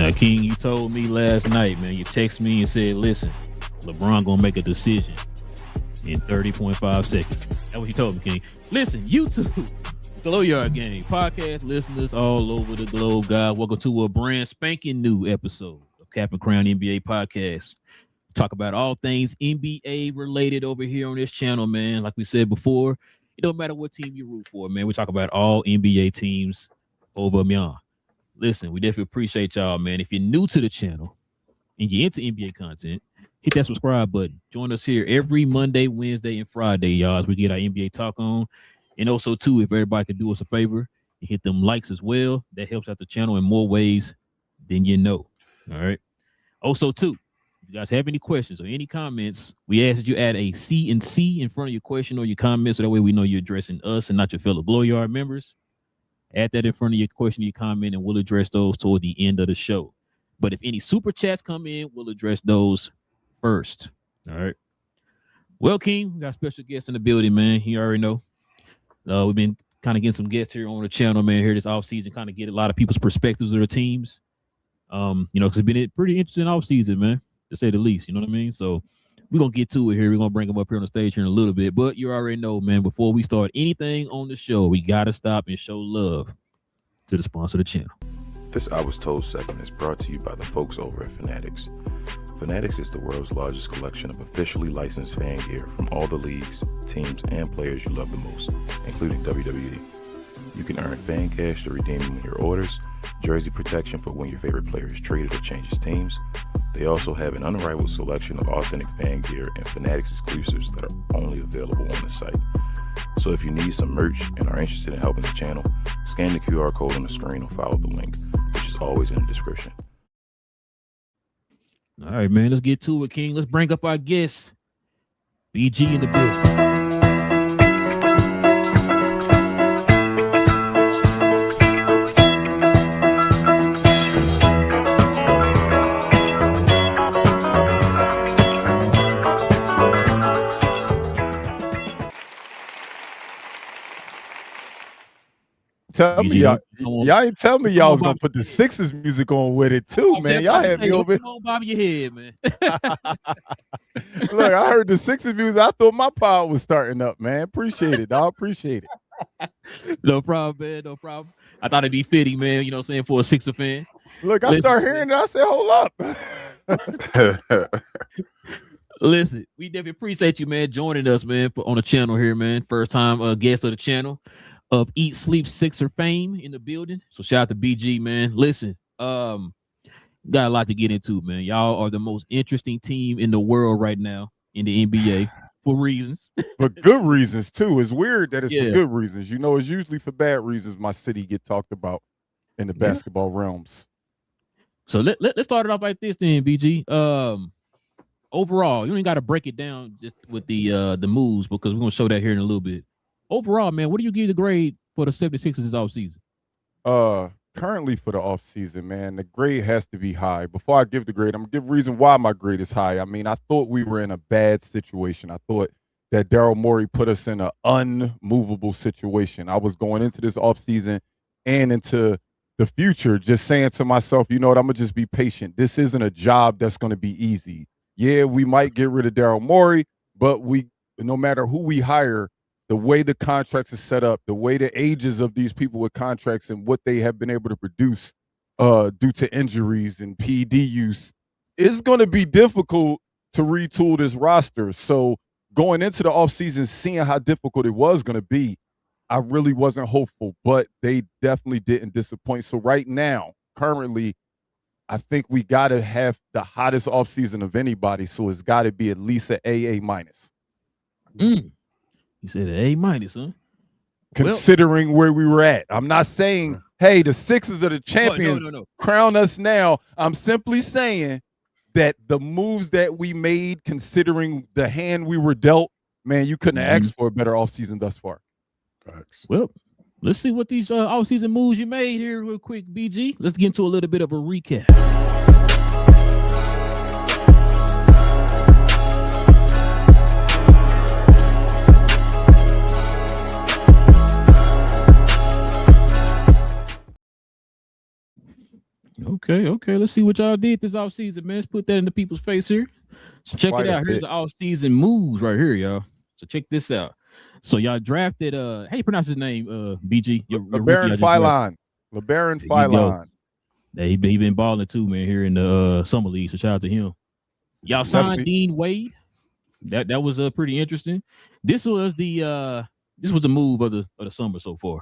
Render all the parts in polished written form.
Now, King, you told me last night, man. You texted me and said, "Listen, LeBron gonna make a decision in 30.5 seconds." That's what you told me, King. Listen, YouTube, Glow Yard Game podcast listeners all over the globe, guys. Welcome to a brand spanking new episode of Cap and Crown NBA podcast. Talk about all things NBA related over here on this channel, man. Like we said before, it don't matter what team you root for, man. We talk about all NBA teams over beyond. Listen, we definitely appreciate y'all, man. If you're new to the channel and you're into NBA content, hit that subscribe button. Join us here every Monday, Wednesday, and Friday, y'all, as we get our NBA talk on. And also, too, if everybody could do us a favor and hit them likes as well, that helps out the channel in more ways than you know. All right. Also, too, if you guys have any questions or any comments, we ask that you add a C and C in front of your question or your comment, so that way we know you're addressing us and not your fellow Glow Yard members. Add that in front of your question or your comment, and we'll address those toward the end of the show. But if any super chats come in, we'll address those first. All right. Well, King, we got special guests in the building, man. You already know. We've been kind of getting some guests here on the channel, man, here this offseason, kind of get a lot of people's perspectives of their teams. Because it's been a pretty interesting offseason, man, to say the least. You know what I mean? So we're going to get to it here. We're going to bring them up here on the stage here in a little bit. But you already know, man, before we start anything on the show, we got to stop and show love to the sponsor of the channel. This I Was Told segment is brought to you by the folks over at Fanatics. Fanatics is the world's largest collection of officially licensed fan gear from all the leagues, teams, and players you love the most, including WWE. You can earn fan cash to redeem them in your orders, jersey protection for when your favorite player is traded or changes teams. They also have an unrivaled selection of authentic fan gear and Fanatics exclusives that are only available on the site. So if you need some merch and are interested in helping the channel, scan the QR code on the screen or follow the link, which is always in the description. All right, man, let's get to it, King. Let's bring up our guests. BG in the building. Tell me y'all ain't tell me y'all was gonna put the Sixers music on with it too, man. Y'all had me over. Come on, bob your head, man. Look, I heard the Sixers music. I thought my power was starting up, man. Appreciate it, dog. Appreciate it. No problem, man. No problem. I thought it'd be fitting, man. You know what I'm saying, for a Sixer fan. Look, I start hearing it. I said, hold up. Listen, we definitely appreciate you, man, joining us, man, on the channel here, man. First time guest of the channel of Eat Sleep Sixer fame in the building. So shout out to BG, man. Listen, got a lot to get into, man. Y'all are the most interesting team in the world right now in the NBA for reasons. For good reasons, too. It's weird that it's for good reasons. You know, it's usually for bad reasons my city get talked about in the basketball realms. So let's start it off like this then, BG. Overall, you ain't got to break it down just with the moves, because we're going to show that here in a little bit. Overall, man, what do you give the grade for the 76ers this offseason? Currently for the offseason, man, the grade has to be high. Before I give the grade, I'm going to give reason why my grade is high. I mean, I thought we were in a bad situation. I thought that Daryl Morey put us in an unmovable situation. I was going into this offseason and into the future just saying to myself, you know what, I'm going to just be patient. This isn't a job that's going to be easy. Yeah, we might get rid of Daryl Morey, but no matter who we hire, the way the contracts are set up, the way the ages of these people with contracts and what they have been able to produce due to injuries and PD use, it's going to be difficult to retool this roster. So going into the offseason, seeing how difficult it was going to be, I really wasn't hopeful, but they definitely didn't disappoint. So right now, currently, I think we got to have the hottest offseason of anybody, so it's got to be at least an AA minus. You said an A-, huh? Considering where we were at. I'm not saying, hey, the Sixers are the champions, no. Crown us now. I'm simply saying that the moves that we made, considering the hand we were dealt, man, you couldn't have asked for a better offseason thus far. Well, let's see what these offseason moves you made here real quick, BG. Let's get into a little bit of a recap. Okay. Let's see what y'all did this offseason, man. Let's put that in the people's face here. So check it out. Here's the offseason moves right here, y'all. So check this out. So y'all drafted how you pronounce his name, BG? LeBaron Filon. LeBaron Filon. Yeah, he been balling too, man, here in the summer league. So shout out to him. Y'all signed Dean Wade. That was pretty interesting. This was a move of the summer so far.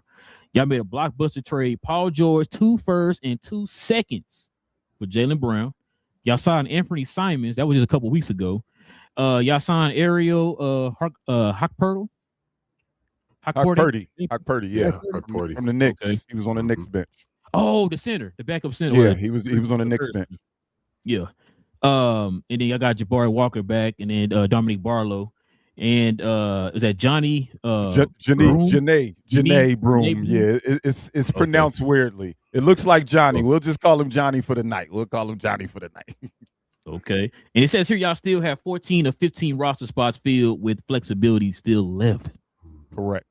Y'all made a blockbuster trade. Paul George, 2 firsts and 2 seconds for Jaylen Brown. Y'all signed Anthony Simons. That was just a couple weeks ago. Y'all signed Ariel Hockpurdy. Hockpurdy, yeah. Hockpurdy. From the Knicks. Okay. He was on the Knicks bench. Oh, the center, the backup center. Yeah, he was on the Knicks bench. Yeah. And then y'all got Jabari Walker back, and then Dominique Barlow. And is that Johnny Janae Broom. Yeah, it's pronounced weirdly. It looks like Johnny. We'll just call him Johnny for the night. Okay. And it says here y'all still have 14 of 15 roster spots filled with flexibility still left. Correct.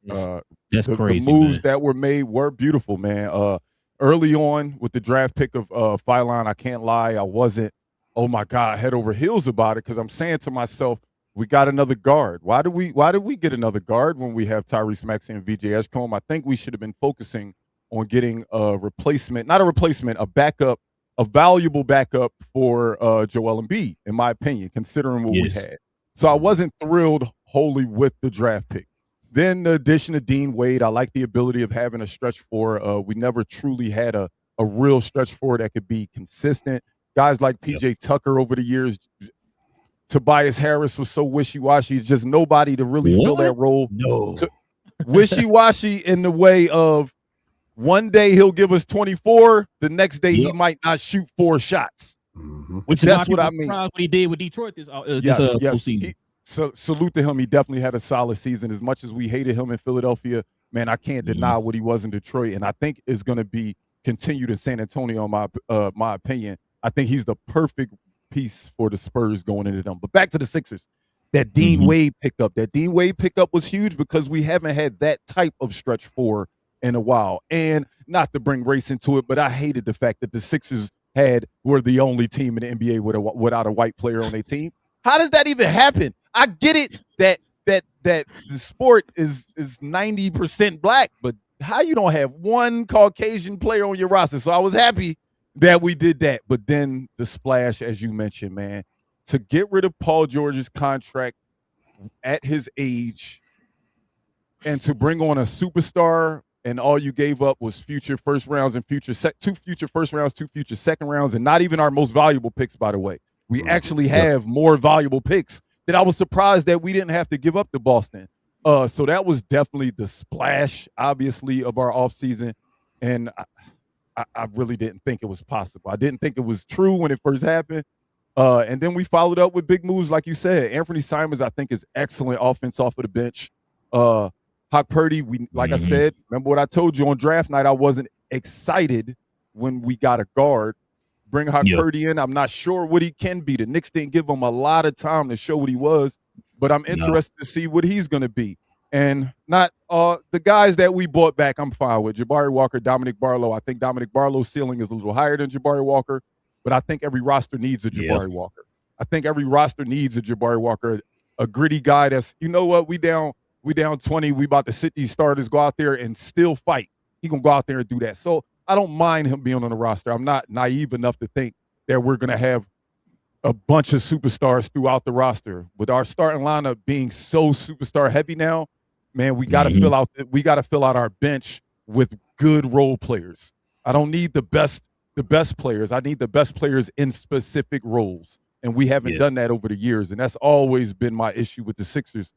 That's crazy. The moves man. that were made were beautiful, man. Early on with the draft pick of Filon, I can't lie, I wasn't, oh my God, head over heels about it, because I'm saying to myself, we got another guard. Why did we get another guard when we have Tyrese Maxey and VJ Edgecombe? I think we should have been focusing on getting a replacement, not a replacement, a backup, a valuable backup for Joel Embiid, in my opinion, considering what we had. So I wasn't thrilled wholly with the draft pick. Then the addition of Dean Wade, I like the ability of having a stretch four. We never truly had a real stretch four that could be consistent. Guys like PJ Tucker over the years, Tobias Harris was so wishy-washy. Just nobody to really fill that role. No. Wishy-washy in the way of one day he'll give us 24, the next day he might not shoot 4 shots. Mm-hmm. Which that's what I mean. What he did with Detroit this season. So salute to him. He definitely had a solid season. As much as we hated him in Philadelphia, man, I can't deny what he was in Detroit, and I think is going to be continued in San Antonio. In my opinion, I think he's the perfect piece for the Spurs going into them. But back to the Sixers, that Dean Wade pickup. That Dean Wade pickup was huge because we haven't had that type of stretch four in a while. And not to bring race into it, but I hated the fact that the Sixers were the only team in the NBA without a white player on their team. How does that even happen? I get it that the sport is 90% black, but how you don't have one Caucasian player on your roster? So I was happy that we did that. But then the splash, as you mentioned, man, to get rid of Paul George's contract at his age and to bring on a superstar, and all you gave up was future first rounds and two future first rounds, 2 future second rounds, and not even our most valuable picks, by the way. We actually have more valuable picks that I was surprised that we didn't have to give up to Boston. So that was definitely the splash, obviously, of our offseason. And I really didn't think it was possible. I didn't think it was true when it first happened. And then we followed up with big moves, like you said. Anthony Simons, I think, is excellent offense off of the bench. Hockpurdy, like I said, remember what I told you on draft night, I wasn't excited when we got a guard. Bring Hockpurdy in. I'm not sure what he can be. The Knicks didn't give him a lot of time to show what he was, but I'm interested to see what he's going to be. And not the guys that we bought back, I'm fine with. Jabari Walker, Dominic Barlow. I think Dominic Barlow's ceiling is a little higher than Jabari Walker, but I think every roster needs a Jabari Walker. I think every roster needs a Jabari Walker, a gritty guy that's, you know what, we down 20. We about to sit these starters, go out there and still fight. He going to go out there and do that. So I don't mind him being on the roster. I'm not naive enough to think that we're going to have a bunch of superstars throughout the roster. With our starting lineup being so superstar heavy now, man, we got to fill out our bench with good role players. I don't need the best players. I need the best players in specific roles. And we haven't done that over the years. And that's always been my issue with the Sixers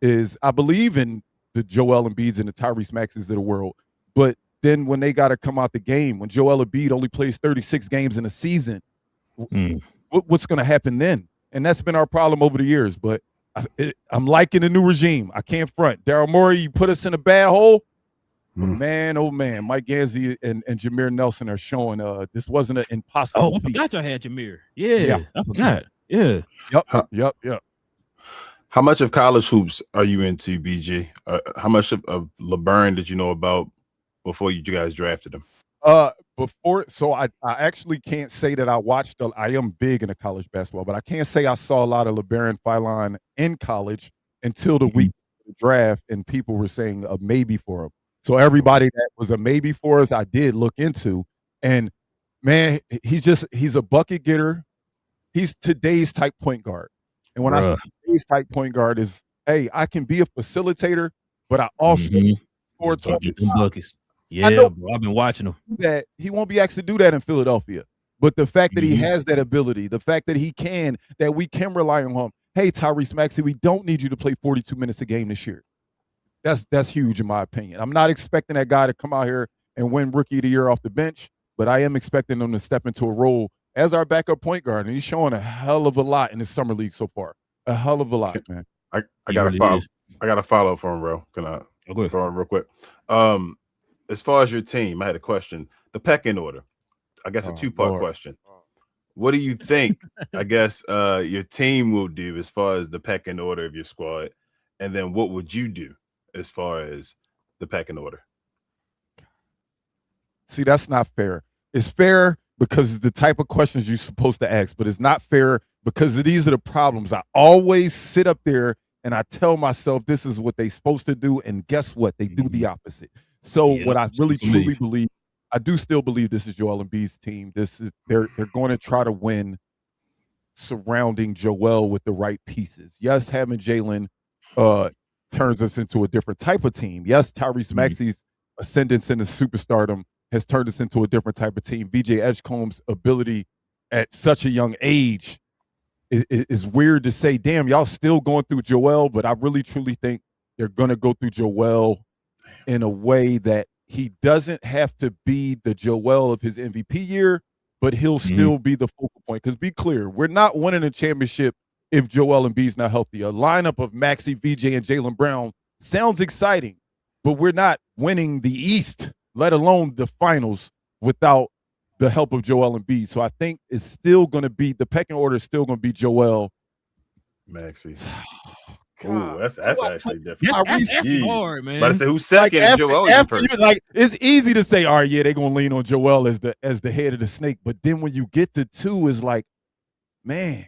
is I believe in the Joel Embiids and the Tyrese Maxeys of the world. But then when they got to come out the game, when Joel Embiid only plays 36 games in a season, what's going to happen then? And that's been our problem over the years. But I'm liking the new regime. I can't front. Daryl Morey, you put us in a bad hole. But man, oh man, Mike Gansey and Jameer Nelson are showing this wasn't an impossible feat. I forgot y'all had Jameer. Yeah, I forgot. Yeah. Yep. How much of college hoops are you into, BG? How much of LeBron did you know about before you guys drafted him? So I actually can't say that I watched. I am big into college basketball, but I can't say I saw a lot of LeBaron Philon in college until the week of the draft, and people were saying a maybe for him. So everybody that was a maybe for us, I did look into, and man, he's a bucket getter. He's today's type point guard, and when I say today's type point guard is, hey, I can be a facilitator, but I also score 25 buckets. Yeah, bro, I've been watching him. That he won't be asked to do that in Philadelphia. But the fact that he has that ability, the fact that that we can rely on him. Hey, Tyrese Maxey, we don't need you to play 42 minutes a game this year. That's huge in my opinion. I'm not expecting that guy to come out here and win Rookie of the Year off the bench, but I am expecting him to step into a role as our backup point guard, and he's showing a hell of a lot in the summer league so far. A hell of a lot, man. I got to follow. I got to follow for him, bro. Can I throw it real quick? As far as your team, I had a question. The pecking order. I guess a two-part question. What do you think, I guess, your team will do as far as the pecking order of your squad? And then what would you do as far as the pecking order? See, that's not fair. It's fair because it's the type of questions you're supposed to ask, but it's not fair because these are the problems. I always sit up there and I tell myself this is what they're supposed to do, and guess what? They do the opposite. So what I really truly believe, I do still believe this is Joel Embiid's team. They're going to try to win surrounding Joel with the right pieces. Yes, having Jaylen turns us into a different type of team. Yes, Tyrese Maxey's ascendance into superstardom has turned us into a different type of team. VJ Edgecombe's ability at such a young age is weird to say, damn, y'all still going through Joel, but I really truly think they're going to go through Joel in a way that he doesn't have to be the Joel of his MVP year, but he'll still be the focal point. Because be clear, we're not winning a championship if Joel Embiid's not healthy. A lineup of Maxey, VJ, and Jaylen Brown sounds exciting, but we're not winning the East, let alone the finals, without the help of Joel Embiid. So I think it's still going to be, the pecking order is still going to be Joel, Maxey. Oh, that's actually different. That's hard, man. But I say who's second? Like Joel after you, like, it's easy to say, all right, yeah, they're gonna lean on Joel as the head of the snake. But then when you get to two, is like, man,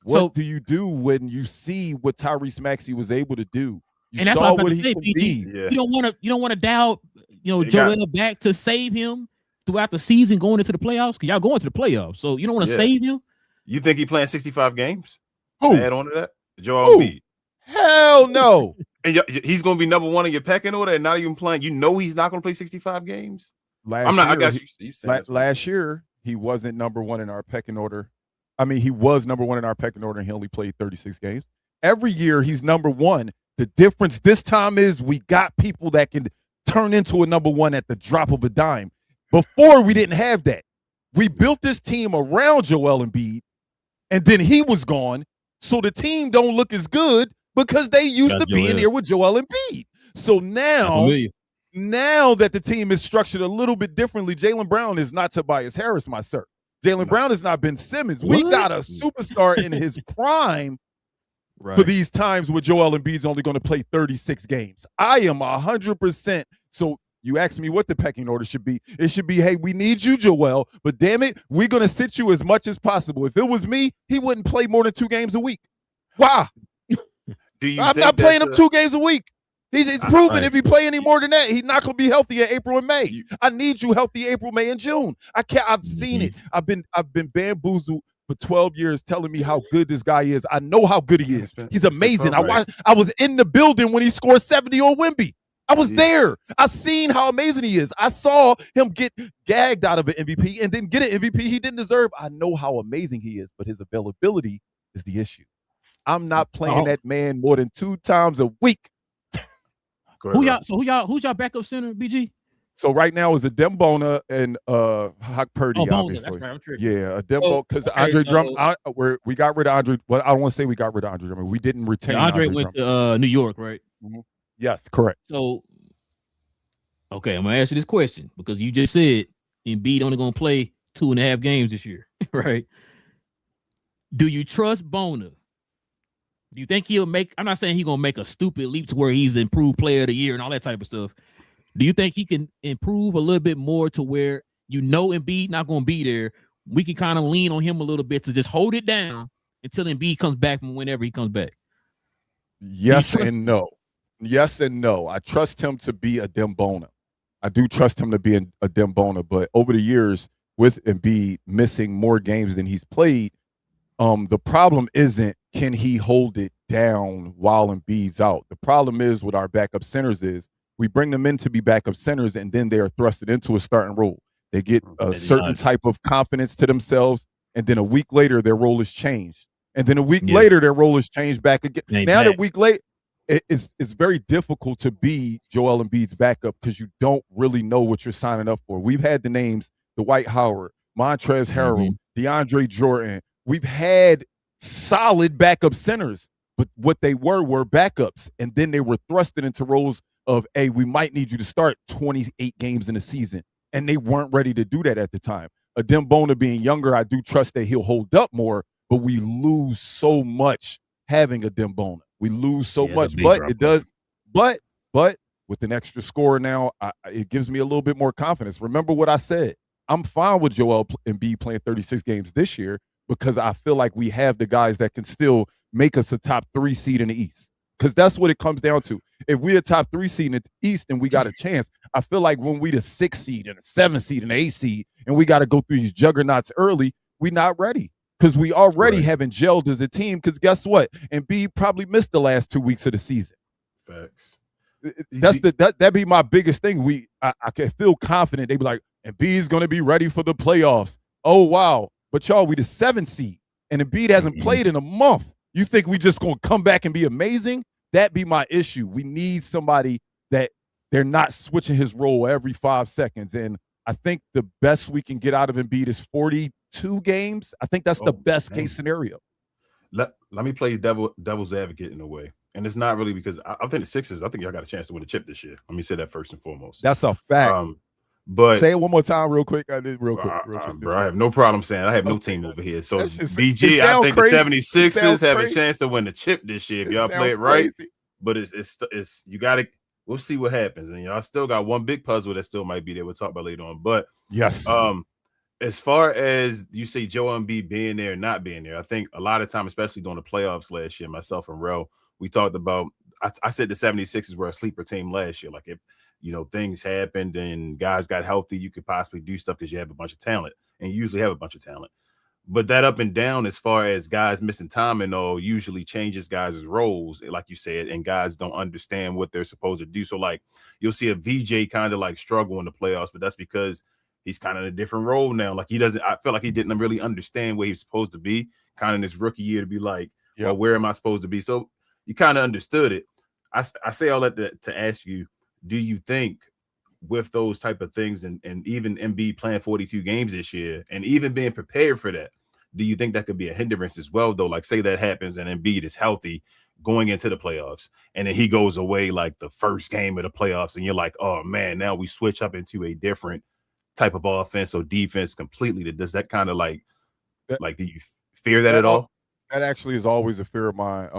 what do you do when you see what Tyrese Maxey was able to do? You saw what he could be. Yeah. You don't want to dial, Joel back to save him throughout the season going into the playoffs, because y'all going to the playoffs. So you don't want to save him. You think he playing 65 games? Who? Add on to that? Joel Embiid. Hell no. And he's going to be number one in your pecking order and not even playing. You know he's not going to play 65 games? Last year, he wasn't number one in our pecking order. I mean, he was number one in our pecking order, and he only played 36 games. Every year, he's number one. The difference this time is we got people that can turn into a number one at the drop of a dime. Before, we didn't have that. We built this team around Joel Embiid, and then he was gone. So the team don't look as good because they used to be in here with Joel Embiid. So now that the team is structured a little bit differently, Jaylen Brown is not Tobias Harris, my sir. Jaylen Brown is not Ben Simmons. We got a superstar in his prime for these times where Joel Embiid's only going to play 36 games. I am 100%. So you asked me what the pecking order should be. It should be, hey, we need you, Joel, but damn it, we're going to sit you as much as possible. If it was me, he wouldn't play more than 2 games a week. Why? I'm not playing him 2 games a week. He's proven if he play any more than that, he's not going to be healthy in April and May. I need you healthy April, May, and June. I've seen it. I've been bamboozled for 12 years telling me how good this guy is. I know how good he is. He's amazing. I was in the building when he scored 70 on Wemby. I was there. I seen how amazing he is. I saw him get gagged out of an MVP and then get an MVP he didn't deserve. I know how amazing he is, but his availability is the issue. I'm not playing that man more than 2 times a week. Who's y'all backup center, BG? So right now is a Dembona and Hawk Purdy, obviously. That's right, a Dembo, because Andre Drummond. We got rid of Andre. Well, I don't want to say we got rid of Andre Drummond. We didn't retain Andre went to New York, right? Mm-hmm. Yes, correct. So, okay, I'm gonna ask you this question because you just said Embiid only gonna play 2.5 games this year, right? Do you trust Bona? Do you think he'll make? I'm not saying he's gonna make a stupid leap to where he's improved player of the year and all that type of stuff. Do you think he can improve a little bit more to where you know Embiid not going to be there, we can kind of lean on him a little bit to just hold it down until Embiid comes back from whenever he comes back. Yes and no. Yes and no. I trust him to be a Dembona. I do trust him to be a Dembona, but over the years with Embiid missing more games than he's played, the problem isn't can he hold it down while Embiid's out. The problem is with our backup centers is we bring them in to be backup centers and then they are thrusted into a starting role. They get a certain type of confidence to themselves, and then a week later their role is changed. And then a week later their role is changed back again. Now that week late, it's very difficult to be Joel Embiid's backup because you don't really know what you're signing up for. We've had the names Dwight Howard, Montrezl Harrell, DeAndre Jordan. We've had solid backup centers, but what they were backups, and then they were thrusted into roles of, hey, we might need you to start 28 games in a season, and they weren't ready to do that at the time. A Dembona being younger, I do trust that he'll hold up more, but we lose so much having a Dembona. We lose so much, but it does. But with an extra scorer now, it gives me a little bit more confidence. Remember what I said. I'm fine with Joel Embiid playing 36 games this year because I feel like we have the guys that can still make us a top 3 seed in the East. Because that's what it comes down to. If we're a top 3 seed in the East and we got a chance, I feel like when we the 6th seed and a 7th seed and 8th seed and we got to go through these juggernauts early, we not ready. Because we already haven't gelled as a team. Because guess what? Embiid probably missed the last 2 weeks of the season. Facts. That'd be my biggest thing. I can feel confident. They be like, Embiid's going to be ready for the playoffs. Oh, wow. But y'all, we the 7th seed. And Embiid hasn't played in a month. You think we just going to come back and be amazing? That'd be my issue. We need somebody that they're not switching his role every 5 seconds. And I think the best we can get out of Embiid is 42 games. I think that's the best case scenario. Let me play devil's advocate in a way. And it's not really because I think the Sixers, I think y'all got a chance to win the chip this year. Let me say that first and foremost. That's a fact. But say it one more time real quick. I did real quick. Bro, I have no problem saying I have no team over here. So BG, I think crazy. The 76ers have a chance to win the chip this year if y'all play it right. Crazy. But it's you got to. We'll see what happens, and y'all still got one big puzzle that still might be there. We'll talk about later on. But yes, as far as you say, Joel Embiid being there, not being there, I think a lot of time, especially during the playoffs last year, myself and Relle, we talked about. I said the 76ers were a sleeper team last year. Like if things happened and guys got healthy, you could possibly do stuff because you have a bunch of talent, and you usually have a bunch of talent. But that up and down, as far as guys missing time and all, usually changes guys' roles, like you said, and guys don't understand what they're supposed to do. So, like, you'll see a VJ kind of like struggle in the playoffs, but that's because he's kind of in a different role now. Like I feel like he didn't really understand where he's supposed to be, kind of in his rookie year to be like, well, where am I supposed to be? So you kind of understood it. I say all that to ask you, do you think with those type of things and even Embiid playing 42 games this year and even being prepared for that, do you think that could be a hindrance as well, though? Like, say that happens and Embiid is healthy going into the playoffs, and then he goes away like the first game of the playoffs, and you're like, oh, man, now we switch up into a different type of offense or defense completely. Does that kind of like do you fear that at all? That actually is always a fear of mine.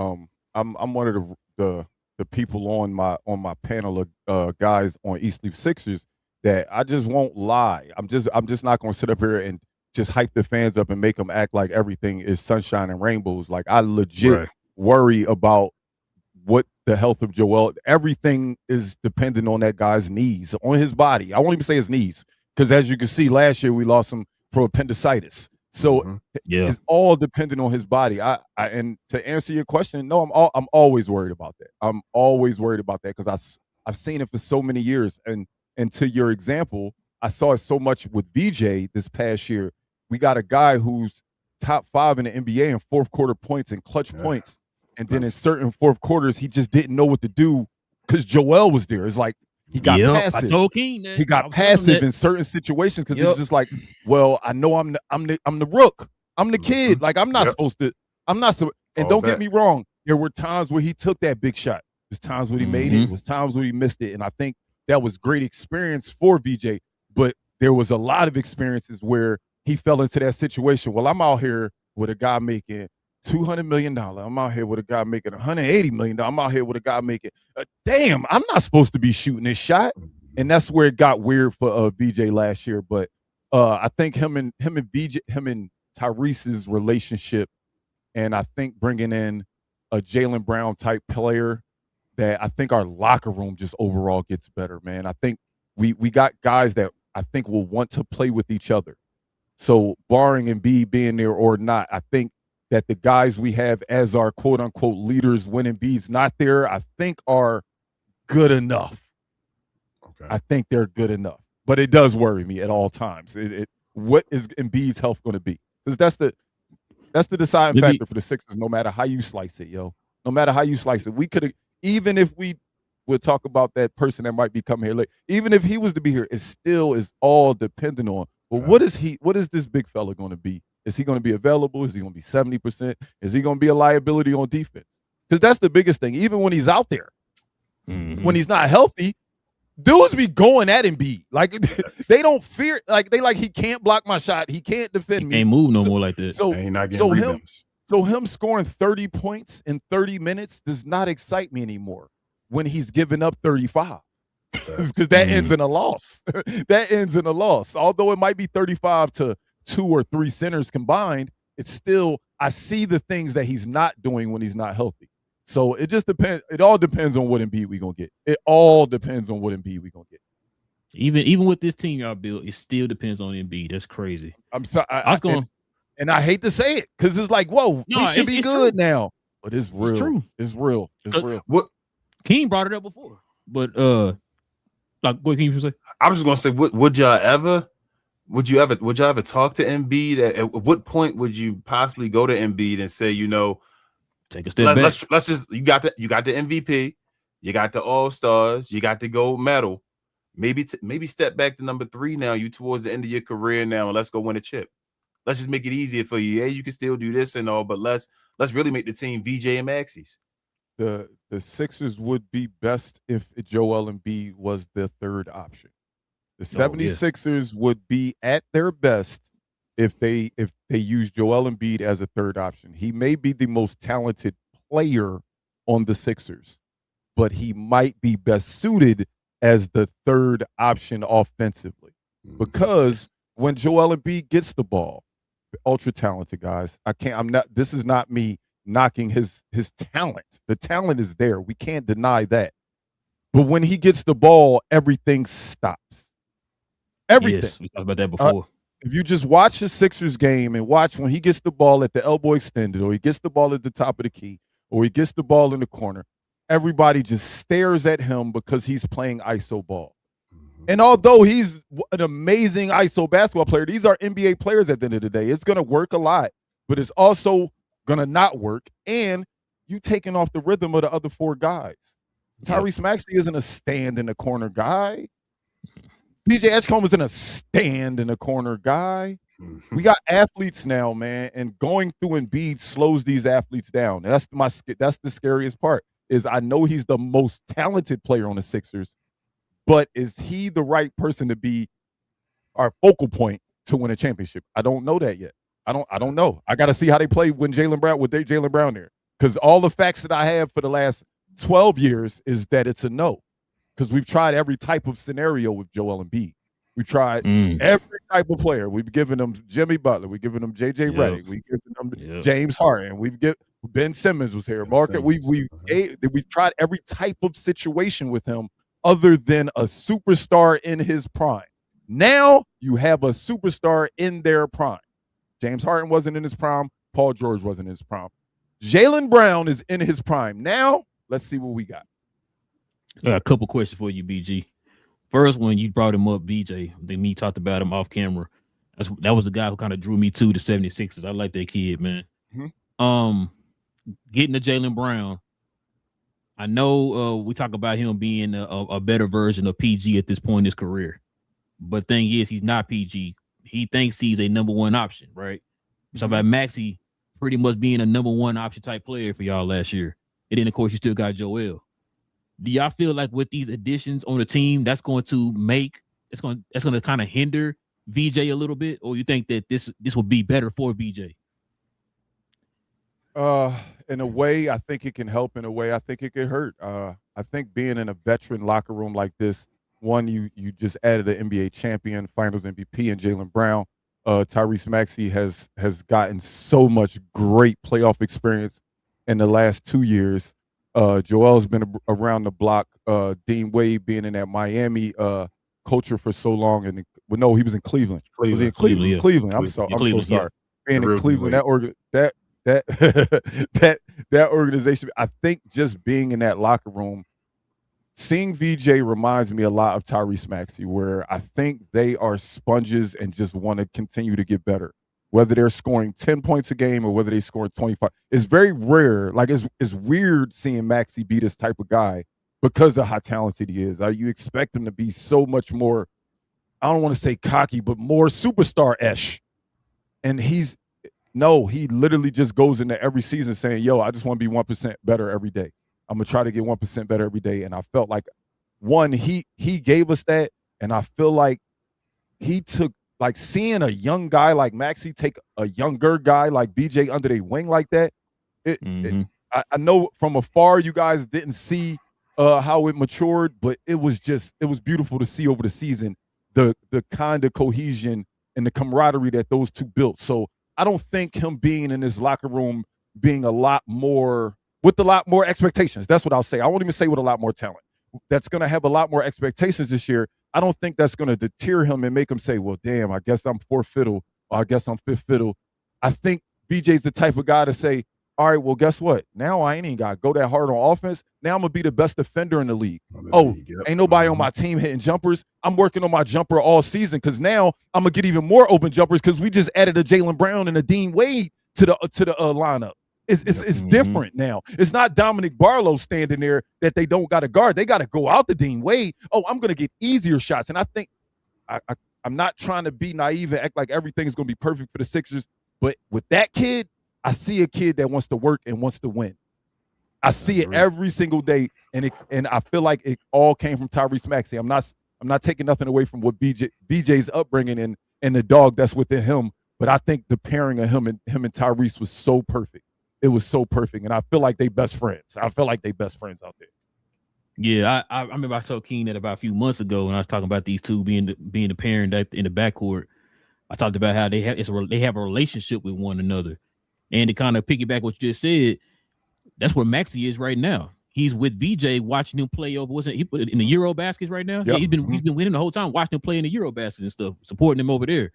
I'm one of the people on my panel of guys on East Leaf Sixers that I just won't lie. I'm just not going to sit up here and just hype the fans up and make them act like everything is sunshine and rainbows. Like I legit worry about what the health of Joel. Everything is dependent on that guy's knees, on his body. I won't even say his knees because as you can see, last year we lost him for appendicitis. So it's all dependent on his body. And to answer your question, no, I'm always worried about that. I'm always worried about that because I've seen it for so many years. And to your example, I saw it so much with VJ this past year. We got a guy who's top 5 in the NBA in fourth quarter points and clutch points. And then in certain fourth quarters, he just didn't know what to do because Joel was there. It's like he got passive. I told King that. He got passive in certain situations because it's just like, well, I know I'm the rook. I'm the kid. Like I'm not supposed to. I'm not so. And don't get me wrong. There were times where he took that big shot. There's times when he made it. There was times when he missed it. And I think that was great experience for VJ. But there was a lot of experiences where he fell into that situation. Well, I'm out here with a guy making $200 million. I'm out here with a guy making $180 million. I'm out here with a guy making, damn, I'm not supposed to be shooting this shot. And that's where it got weird for VJ last year. But I think him and Tyrese's relationship, and I think bringing in a Jaylen Brown type player, that I think our locker room just overall gets better, man. I think we got guys that I think will want to play with each other. So barring Embiid being there or not, I think that the guys we have as our quote unquote leaders when Embiid's not there, I think are good enough. Okay. I think they're good enough. But it does worry me at all times. What is Embiid's health going to be? Because that's the deciding factor for the Sixers, no matter how you slice it, yo. No matter how you slice it. We could have, even if we would talk about that person that might be coming here late, even if he was to be here, it still is all dependent on, well, what is this big fella going to be? Is he going to be available? Is he going to be 70%? Is he going to be a liability on defense? Because that's the biggest thing. Even when he's out there, when he's not healthy, dudes be going at Embiid. Like, they don't fear. Like, he can't block my shot. He can't defend me. He can't move no more like that. So, and not getting rebounds. him scoring 30 points in 30 minutes does not excite me anymore when he's giving up 35. Because that ends in a loss. That ends in a loss. Although it might be 35 to 2 or 3 centers combined, it's still, I see the things that he's not doing when he's not healthy. So it just depends. It all depends on what Embiid we gonna get. It all depends on what Embiid we gonna get. Even with this team y'all built, it still depends on Embiid. That's crazy. I'm sorry. And I hate to say it because it's like, whoa, we should be good now. But it's real. It's true. It's real. It's real. What King brought it up before, but like what can you say? I was just gonna say, would you ever talk to Embiid? At what point would you possibly go to Embiid and say, take a step back? Let's just you got the MVP, you got the All-Stars, you got the gold medal. Maybe step back to number 3 now. You towards the end of your career now, and let's go win a chip. Let's just make it easier for you. Yeah, you can still do this and all, but let's really make the team VJ and Maxey's. The Sixers would be best if Joel Embiid was the third option. The 76ers would be at their best if they use Joel Embiid as a third option. He may be the most talented player on the Sixers, but he might be best suited as the third option offensively. Because when Joel Embiid gets the ball, ultra talented guys, this is not me knocking his talent. The talent is there. We can't deny that. But when he gets the ball, everything stops. Everything. Yes, we talked about that before. If you just watch the Sixers game and watch when he gets the ball at the elbow extended, or he gets the ball at the top of the key, or he gets the ball in the corner, everybody just stares at him because he's playing ISO ball. And although he's an amazing ISO basketball player, these are NBA players at the end of the day. It's going to work a lot, but it's also going to not work. And you taking off the rhythm of the other 4 guys. Tyrese Maxey isn't a stand in the corner guy. PJ Edgecombe isn't a stand in the corner guy. We got athletes now, man, and going through Embiid slows these athletes down. And that's the scariest part, is I know he's the most talented player on the Sixers, but is he the right person to be our focal point to win a championship? I don't know that yet. I don't know. I got to see how they play when Jaylen Brown there. Because all the facts that I have for the last 12 years is that it's a no. Because we've tried every type of scenario with Joel Embiid. We tried every type of player. We've given them Jimmy Butler. We've given them J.J. Redick. We've given them James Harden. Ben Simmons was here. We've tried every type of situation with him other than a superstar in his prime. Now you have a superstar in their prime. James Harden wasn't in his prime. Paul George wasn't in his prime. Jaylen Brown is in his prime. Now let's see what we got. I got a couple questions for you, BG. First, when you brought him up, BJ, then me talked about him off camera. That was the guy who kind of drew me to the 76ers. I like that kid, man. Getting to Jaylen Brown, I know we talk about him being a better version of PG at this point in his career. But thing is, he's not PG. He thinks he's a number 1 option, right? We talk about Maxey pretty much being a number 1 option type player for y'all last year. And then, of course, you still got Joel. Do y'all feel like with these additions on the team, that's going to kind of hinder VJ a little bit, or you think that this will be better for VJ? In a way, I think it can help. In a way, I think it could hurt. I think being in a veteran locker room like this, One, you just added an NBA champion, Finals MVP, and Jaylen Brown. Tyrese Maxey has gotten so much great playoff experience in the last 2 years. Joel's been around the block. Dean Wade being in that Miami culture for so long, and no, he was in Cleveland. Was he in Cleveland? Yeah. Cleveland. I'm so sorry. Being in Cleveland, that that organization. I think just being in that locker room, seeing VJ reminds me a lot of Tyrese Maxey, where I think they are sponges and just want to continue to get better. Whether they're scoring 10 points a game or whether they're scoring 25. It's very rare. Like, it's weird seeing Maxey be this type of guy because of how talented he is. You expect him to be so much more, I don't want to say cocky, but more superstar-ish. And he literally just goes into every season saying, yo, I just want to be 1% better every day. I'm going to try to get 1% better every day. And I felt like, one, he gave us that. And I feel like he took, like, seeing a young guy like Maxey take a younger guy like BJ under their wing like that. I know from afar you guys didn't see how it matured, but it was beautiful to see over the season the kind of cohesion and the camaraderie that those two built. So I don't think him being in this locker room being with a lot more expectations. That's what I'll say. I won't even say with a lot more talent. That's going to have a lot more expectations this year. I don't think that's going to deter him and make him say, well, damn, I guess I'm fourth fiddle, or I guess I'm fifth fiddle. I think BJ's the type of guy to say, all right, well, guess what? Now I ain't even got to go that hard on offense. Now I'm going to be the best defender in the league. Ain't nobody on my team hitting jumpers. I'm working on my jumper all season because now I'm going to get even more open jumpers because we just added a Jaylen Brown and a Dean Wade to the lineup. It's different now. It's not Dominic Barlow standing there that they don't got to guard. They got to go out to Dean Wade. Oh, I'm going to get easier shots. And I think I'm not trying to be naive and act like everything is going to be perfect for the Sixers. But with that kid, I see a kid that wants to work and wants to win. I see it every single day, and I feel like it all came from Tyrese Maxey. I'm not taking nothing away from what BJ's upbringing and the dog that's within him. But I think the pairing of him and Tyrese was so perfect. It was so perfect, and I feel like they best friends. I feel like they best friends out there. Yeah, I remember I told King that about a few months ago when I was talking about these two being the pairing that in the backcourt. I talked about how they have a relationship with one another, and to kind of piggyback what you just said, that's where Maxey is right now. He's with BJ watching him play over. Wasn't he put it in the Euro baskets right now? Yep. Yeah, he's been winning the whole time, watching him play in the Euro baskets and stuff, supporting him over there.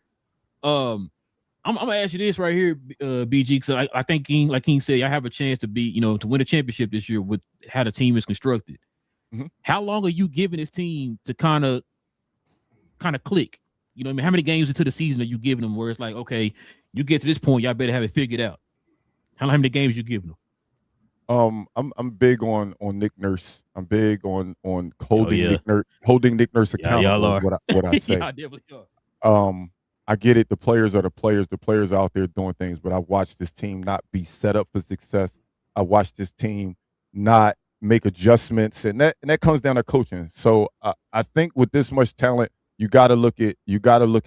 I'm gonna ask you this right here, BG, because I think King, like King said, I have a chance to be, to win a championship this year with how the team is constructed. Mm-hmm. How long are you giving this team to kind of click? You know what I mean? How many games into the season are you giving them where it's like, okay, you get to this point, y'all better have it figured out? How many games you giving them? I'm big on Nick Nurse. I'm big on holding Nick Nurse accountable. Is what I say. Y'all definitely are. I get it. The players are the players. The players are out there doing things, but I've watched this team not be set up for success. I watched this team not make adjustments, and that comes down to coaching. So I think with this much talent, you got to look at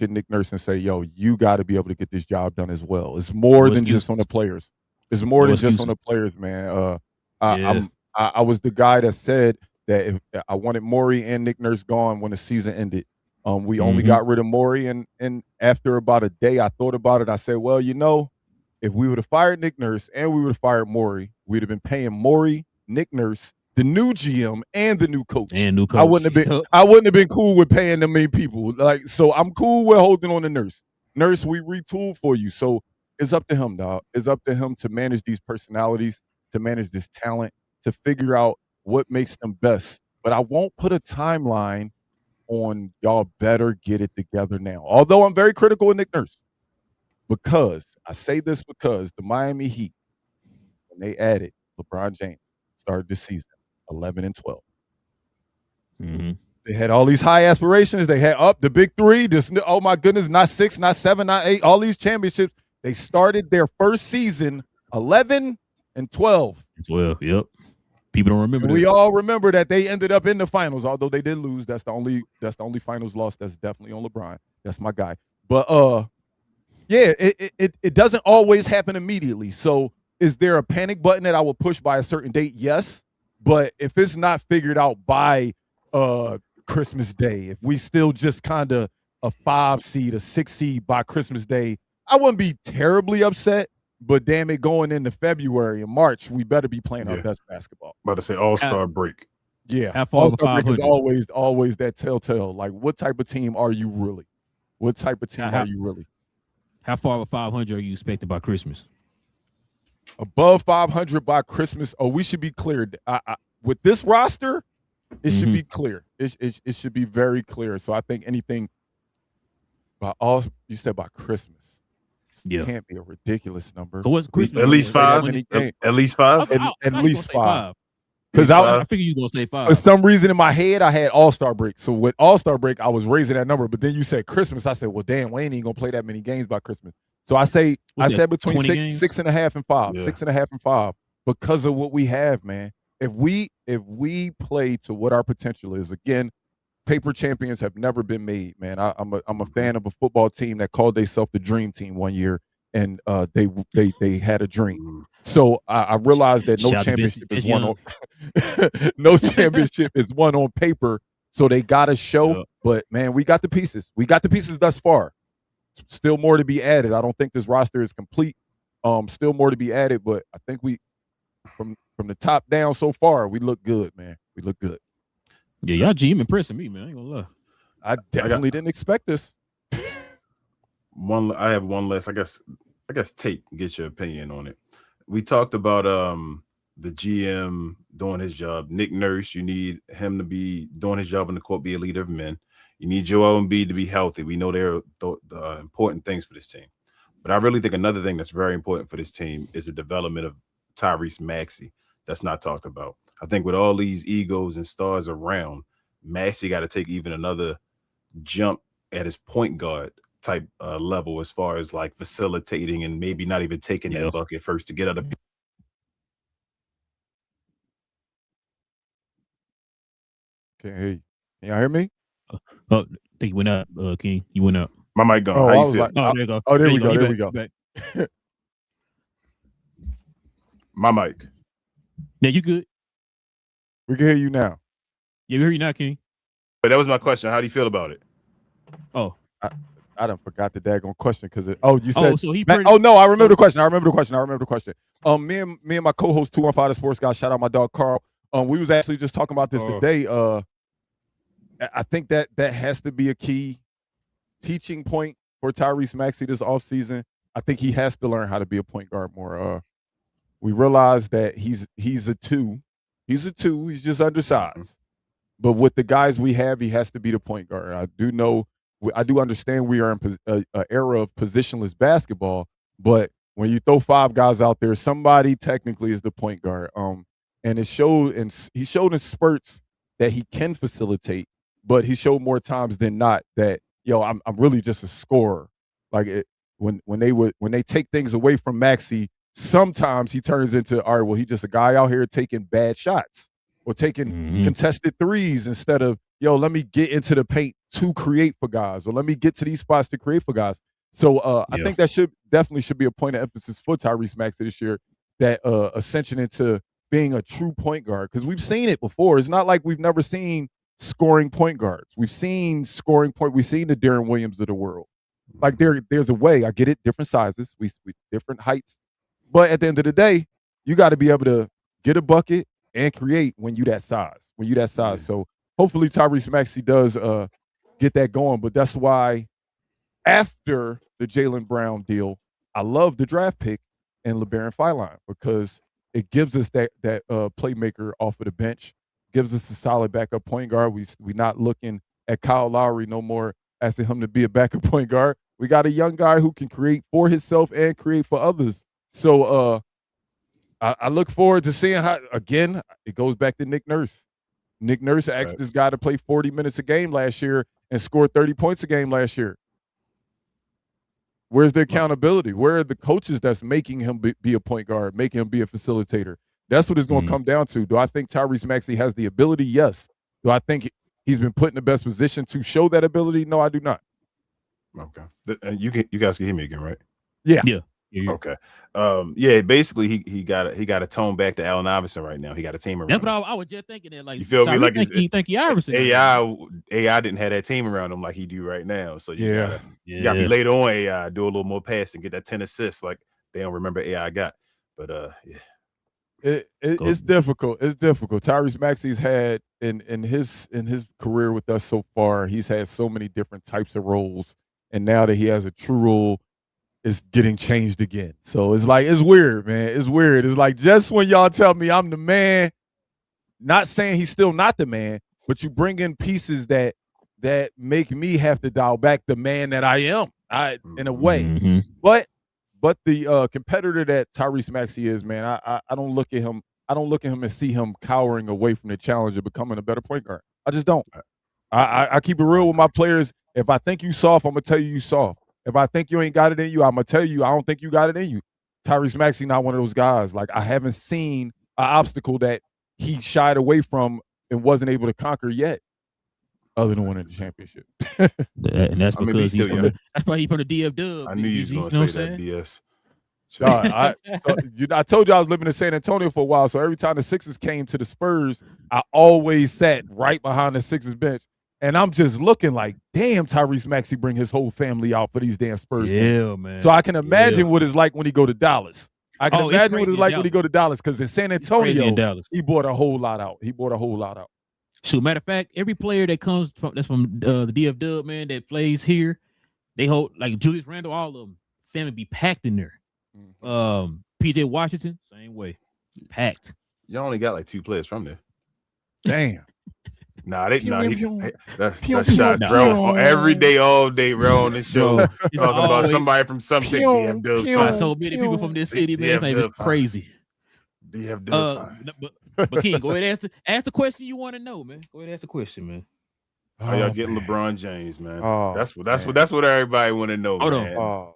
Nick Nurse and say, yo, you got to be able to get this job done as well. It's more than just on the players. It's more than just on the players, man. I was the guy that said that if I wanted Morey and Nick Nurse gone when the season ended. We only got rid of Morey, and after about a day, I thought about it. I said, well, if we would have fired Nick Nurse and we would have fired Morey, we'd have been paying Morey, Nick Nurse, the new GM, and the new coach. I wouldn't have been cool with paying them many people. So I'm cool with holding on to Nurse. Nurse, we retooled for you. So it's up to him, dog. It's up to him to manage these personalities, to manage this talent, to figure out what makes them best. But I won't put a timeline on y'all better get it together now. Although I'm very critical of Nick Nurse. Because the Miami Heat, when they added LeBron James, started this season 11-12. Mm-hmm. They had all these high aspirations. They had the big three. Oh my goodness, not 6, not 7, not 8. All these championships. They started their first season 11-12. As well, yep. People don't remember. We all remember that they ended up in the finals, although they did lose. That's the only finals loss that's definitely on LeBron. That's my guy. But yeah, it doesn't always happen immediately. So is there a panic button that I will push by a certain date? Yes. But if it's not figured out by Christmas Day, if we still just kind of a 5 seed, a 6 seed by Christmas Day, I wouldn't be terribly upset. But damn it, going into February and March, we better be playing our best basketball. About to say All-Star break. Yeah, All-Star break is always that telltale. Like, what type of team are you really? What type of team are you really? How far of a 500 are you expecting by Christmas? Above 500 by Christmas. Oh, we should be clear. With this roster, it should be clear. It should be very clear. So I think anything you said by Christmas. Yeah. Can't be a ridiculous number. So what's Christmas? At least 5. At least 5. At least 5. Because I figured you was gonna say 5. For some reason in my head, I had All-Star break. So with All-Star break, I was raising that number. But then you said Christmas. I said, well, damn, we ain't even gonna play that many games by Christmas. So I said between 6.5 and 5. Yeah. 6.5 and 5 because of what we have, man. If we play to what our potential is, again, paper champions have never been made, man. I'm a fan of a football team that called themselves the Dream Team one year, and they had a dream. So I realized that no championship is won on no championship is won on paper. So they got to show. But man, we got the pieces. We got the pieces thus far. Still more to be added. I don't think this roster is complete. Still more to be added, but I think we from the top down so far, we look good, man. We look good. Yeah, y'all GM impressing me, man. I ain't gonna lie. I definitely didn't expect this. I have one less. I guess Tate, get your opinion on it. We talked about the GM doing his job. Nick Nurse, you need him to be doing his job on the court, be a leader of men. You need Joel Embiid to be healthy. We know they're the important things for this team. But I really think another thing that's very important for this team is the development of Tyrese Maxey. That's not talked about. I think with all these egos and stars around, Maxey got to take even another jump at his point guard type level as far as like facilitating and maybe not even taking that bucket first to get other people. Can't hear you. Can y'all hear me? Oh, I think you went out, King. You went out. My mic gone. Oh, How you feel? Like, there you go. Oh, there we go. There we go. My mic. Yeah, you good. We can hear you now. Yeah, we hear you now, King. But that was my question. How do you feel about it? Oh, I done forgot the daggone question because you said. So he. No, I remember the question. I remember the question. Me and my co-host 215 the Sports Guy. Shout out my dog Carl. We was actually just talking about this today. I think that has to be a key teaching point for Tyrese Maxey this offseason. I think he has to learn how to be a point guard more. We realize that he's a 2. He's a 2. He's just undersized. But with the guys we have, he has to be the point guard. I do understand we are in an era of positionless basketball, but when you throw 5 guys out there, somebody technically is the point guard. And he showed in spurts that he can facilitate, but he showed more times than not that I'm really just a scorer. Like when they take things away from Maxey, sometimes he turns into he's just a guy out here taking bad shots or taking contested threes instead of let me get into the paint to create for guys, or let me get to these spots to create for guys. So I think that should be a point of emphasis for Tyrese Maxey this year, that ascension into being a true point guard, because we've seen it before. It's not like we've never seen scoring point guards. We've seen we've seen the Deron Williams of the world. Like there's a way. I get it, different sizes, we different heights, but at the end of the day, you got to be able to get a bucket and create when you that size. So hopefully Tyrese Maxey does get that going. But that's why after the Jaylen Brown deal, I love the draft pick in LeBaron Filine, because it gives us that playmaker off of the bench, gives us a solid backup point guard. We're not looking at Kyle Lowry no more, asking him to be a backup point guard. We got a young guy who can create for himself and create for others. So I look forward to seeing how, again, it goes back to Nick Nurse. Nick Nurse asked this guy to play 40 minutes a game last year and scored 30 points a game last year. Where's the accountability? Where are the coaches that's making him be a point guard, making him be a facilitator? That's what it's going to come down to. Do I think Tyrese Maxey has the ability? Yes. Do I think he's been put in the best position to show that ability? No, I do not. Okay. You guys can hear me again, right? Yeah. Yeah. Okay. Yeah, basically he got a tone back to Allen Iverson right now. He got a team around That's what him. I was just thinking that. Like, You feel me? Like he think he Iverson. AI didn't have that team around him like he do right now. So you gotta be later on AI, do a little more pass and get that 10 assists like they don't remember AI got. But yeah. It's difficult. It's difficult. Tyrese Maxey's had in his career with us so far, he's had so many different types of roles. And now that he has a true role, it's getting changed again. So it's like, it's weird, man. It's weird. It's like, just when y'all tell me I'm the man, not saying he's still not the man, but you bring in pieces that make me have to dial back the man that I am, in a way. Mm-hmm. But the competitor that Tyrese Maxey is, man, I don't look at him. I don't look at him and see him cowering away from the challenge of becoming a better point guard. I just don't. I keep it real with my players. If I think you soft, I'm gonna tell you soft. If I think you ain't got it in you, I'm gonna tell you I don't think you got it in you. Tyrese Maxey not one of those guys. Like, I haven't seen an obstacle that he shied away from and wasn't able to conquer yet, other than winning the championship. And that's because he's still young. That's why he's from the DF Dub. I knew you was going to say that BS. I told you I was living in San Antonio for a while, so every time the Sixers came to the Spurs, I always sat right behind the Sixers bench. And I'm just looking like, damn, Tyrese Maxey bring his whole family out for these damn Spurs games. Man. So I can imagine what it's like when he go to Dallas. I can imagine what it's like when he go to Dallas, because in San Antonio, he bought a whole lot out. So, matter of fact, every player that comes from the DF Dub, man, that plays here, they hold, like Julius Randle, all of them, family be packed in there. Mm-hmm. PJ Washington, same way, packed. You only got like 2 players from there. Damn. That's shots, bro. Every day, all day, bro, on this show. Talking about somebody from some city. DF Dub. So many people from this city, man. It's crazy. DF Dub. But King, go ahead and ask the question you want to know, man. Go ahead and ask the question, man. Are y'all getting LeBron James, man? That's what everybody want to know, man. Man.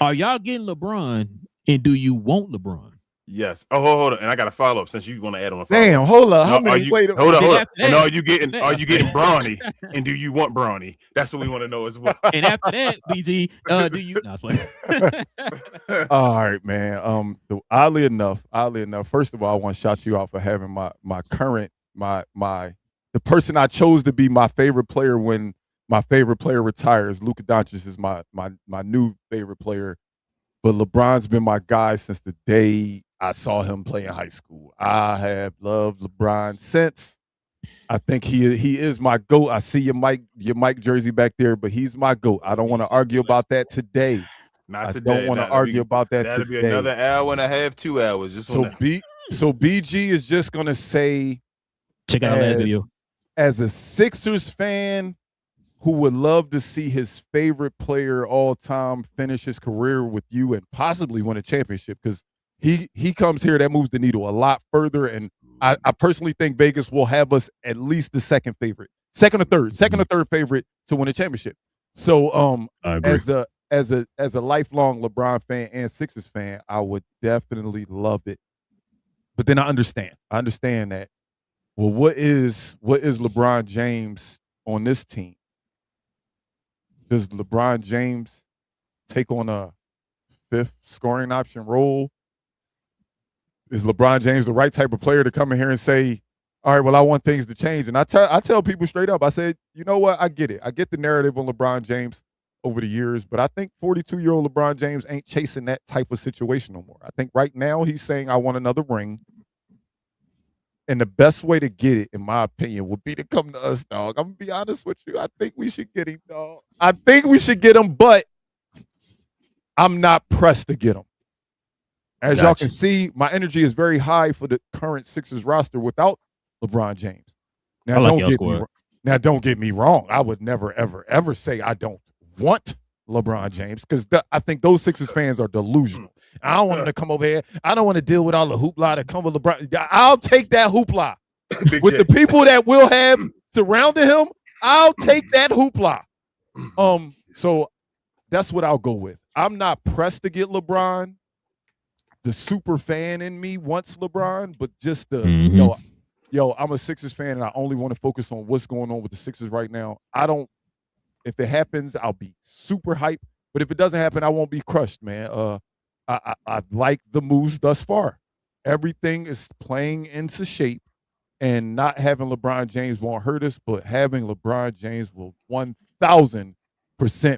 Are y'all getting LeBron, and do you want LeBron? Yes. Oh, hold on. And I got a follow up since you want to add on a follow-up. Damn, hold up. How many? Hold on. And are you getting Bronny? And do you want Bronny? That's what we want to know as well. And after that, BG, do you? No, all right, man. Oddly enough, first of all, I want to shout you out for having my current the person I chose to be my favorite player when my favorite player retires. Luka Doncic is my new favorite player, but LeBron's been my guy since the day I saw him play in high school. I have loved LeBron since. I think he is my GOAT. I see your Mike jersey back there, but he's my GOAT. I don't want to argue about that today. Not today. I don't want to argue about that that'll today. Be another hour and a half, 2 hours. So BG is just gonna say, check out that video. As a Sixers fan who would love to see his favorite player all time finish his career with you and possibly win a championship, because he comes here, that moves the needle a lot further. And I personally think Vegas will have us at least the second or third favorite to win a championship. So as a lifelong LeBron fan and Sixers fan, I would definitely love it. But then I understand that, well, what is LeBron James on this team? Does LeBron James take on a 5th scoring option role? Is LeBron James the right type of player to come in here and say, all right, well, I want things to change? And I tell people straight up, I said, you know what? I get it. I get the narrative on LeBron James over the years, but I think 42-year-old LeBron James ain't chasing that type of situation no more. I think right now he's saying, I want another ring. And the best way to get it, in my opinion, would be to come to us, dog. I'm going to be honest with you. I think we should get him, dog. I think we should get him, but I'm not pressed to get him. As y'all can see, my energy is very high for the current Sixers roster without LeBron James. Now, don't get me wrong. I would never, ever, ever say I don't want LeBron James, because I think those Sixers fans are delusional. I don't want him to come over here. I don't want to deal with all the hoopla that come with LeBron. I'll take that hoopla. With the people that will have surrounding him, I'll take that hoopla. So that's what I'll go with. I'm not pressed to get LeBron. The super fan in me wants LeBron, but just I'm a Sixers fan and I only want to focus on what's going on with the Sixers right now. If it happens, I'll be super hyped. But if it doesn't happen, I won't be crushed, man. I like the moves thus far. Everything is playing into shape, and not having LeBron James won't hurt us, but having LeBron James will 1,000%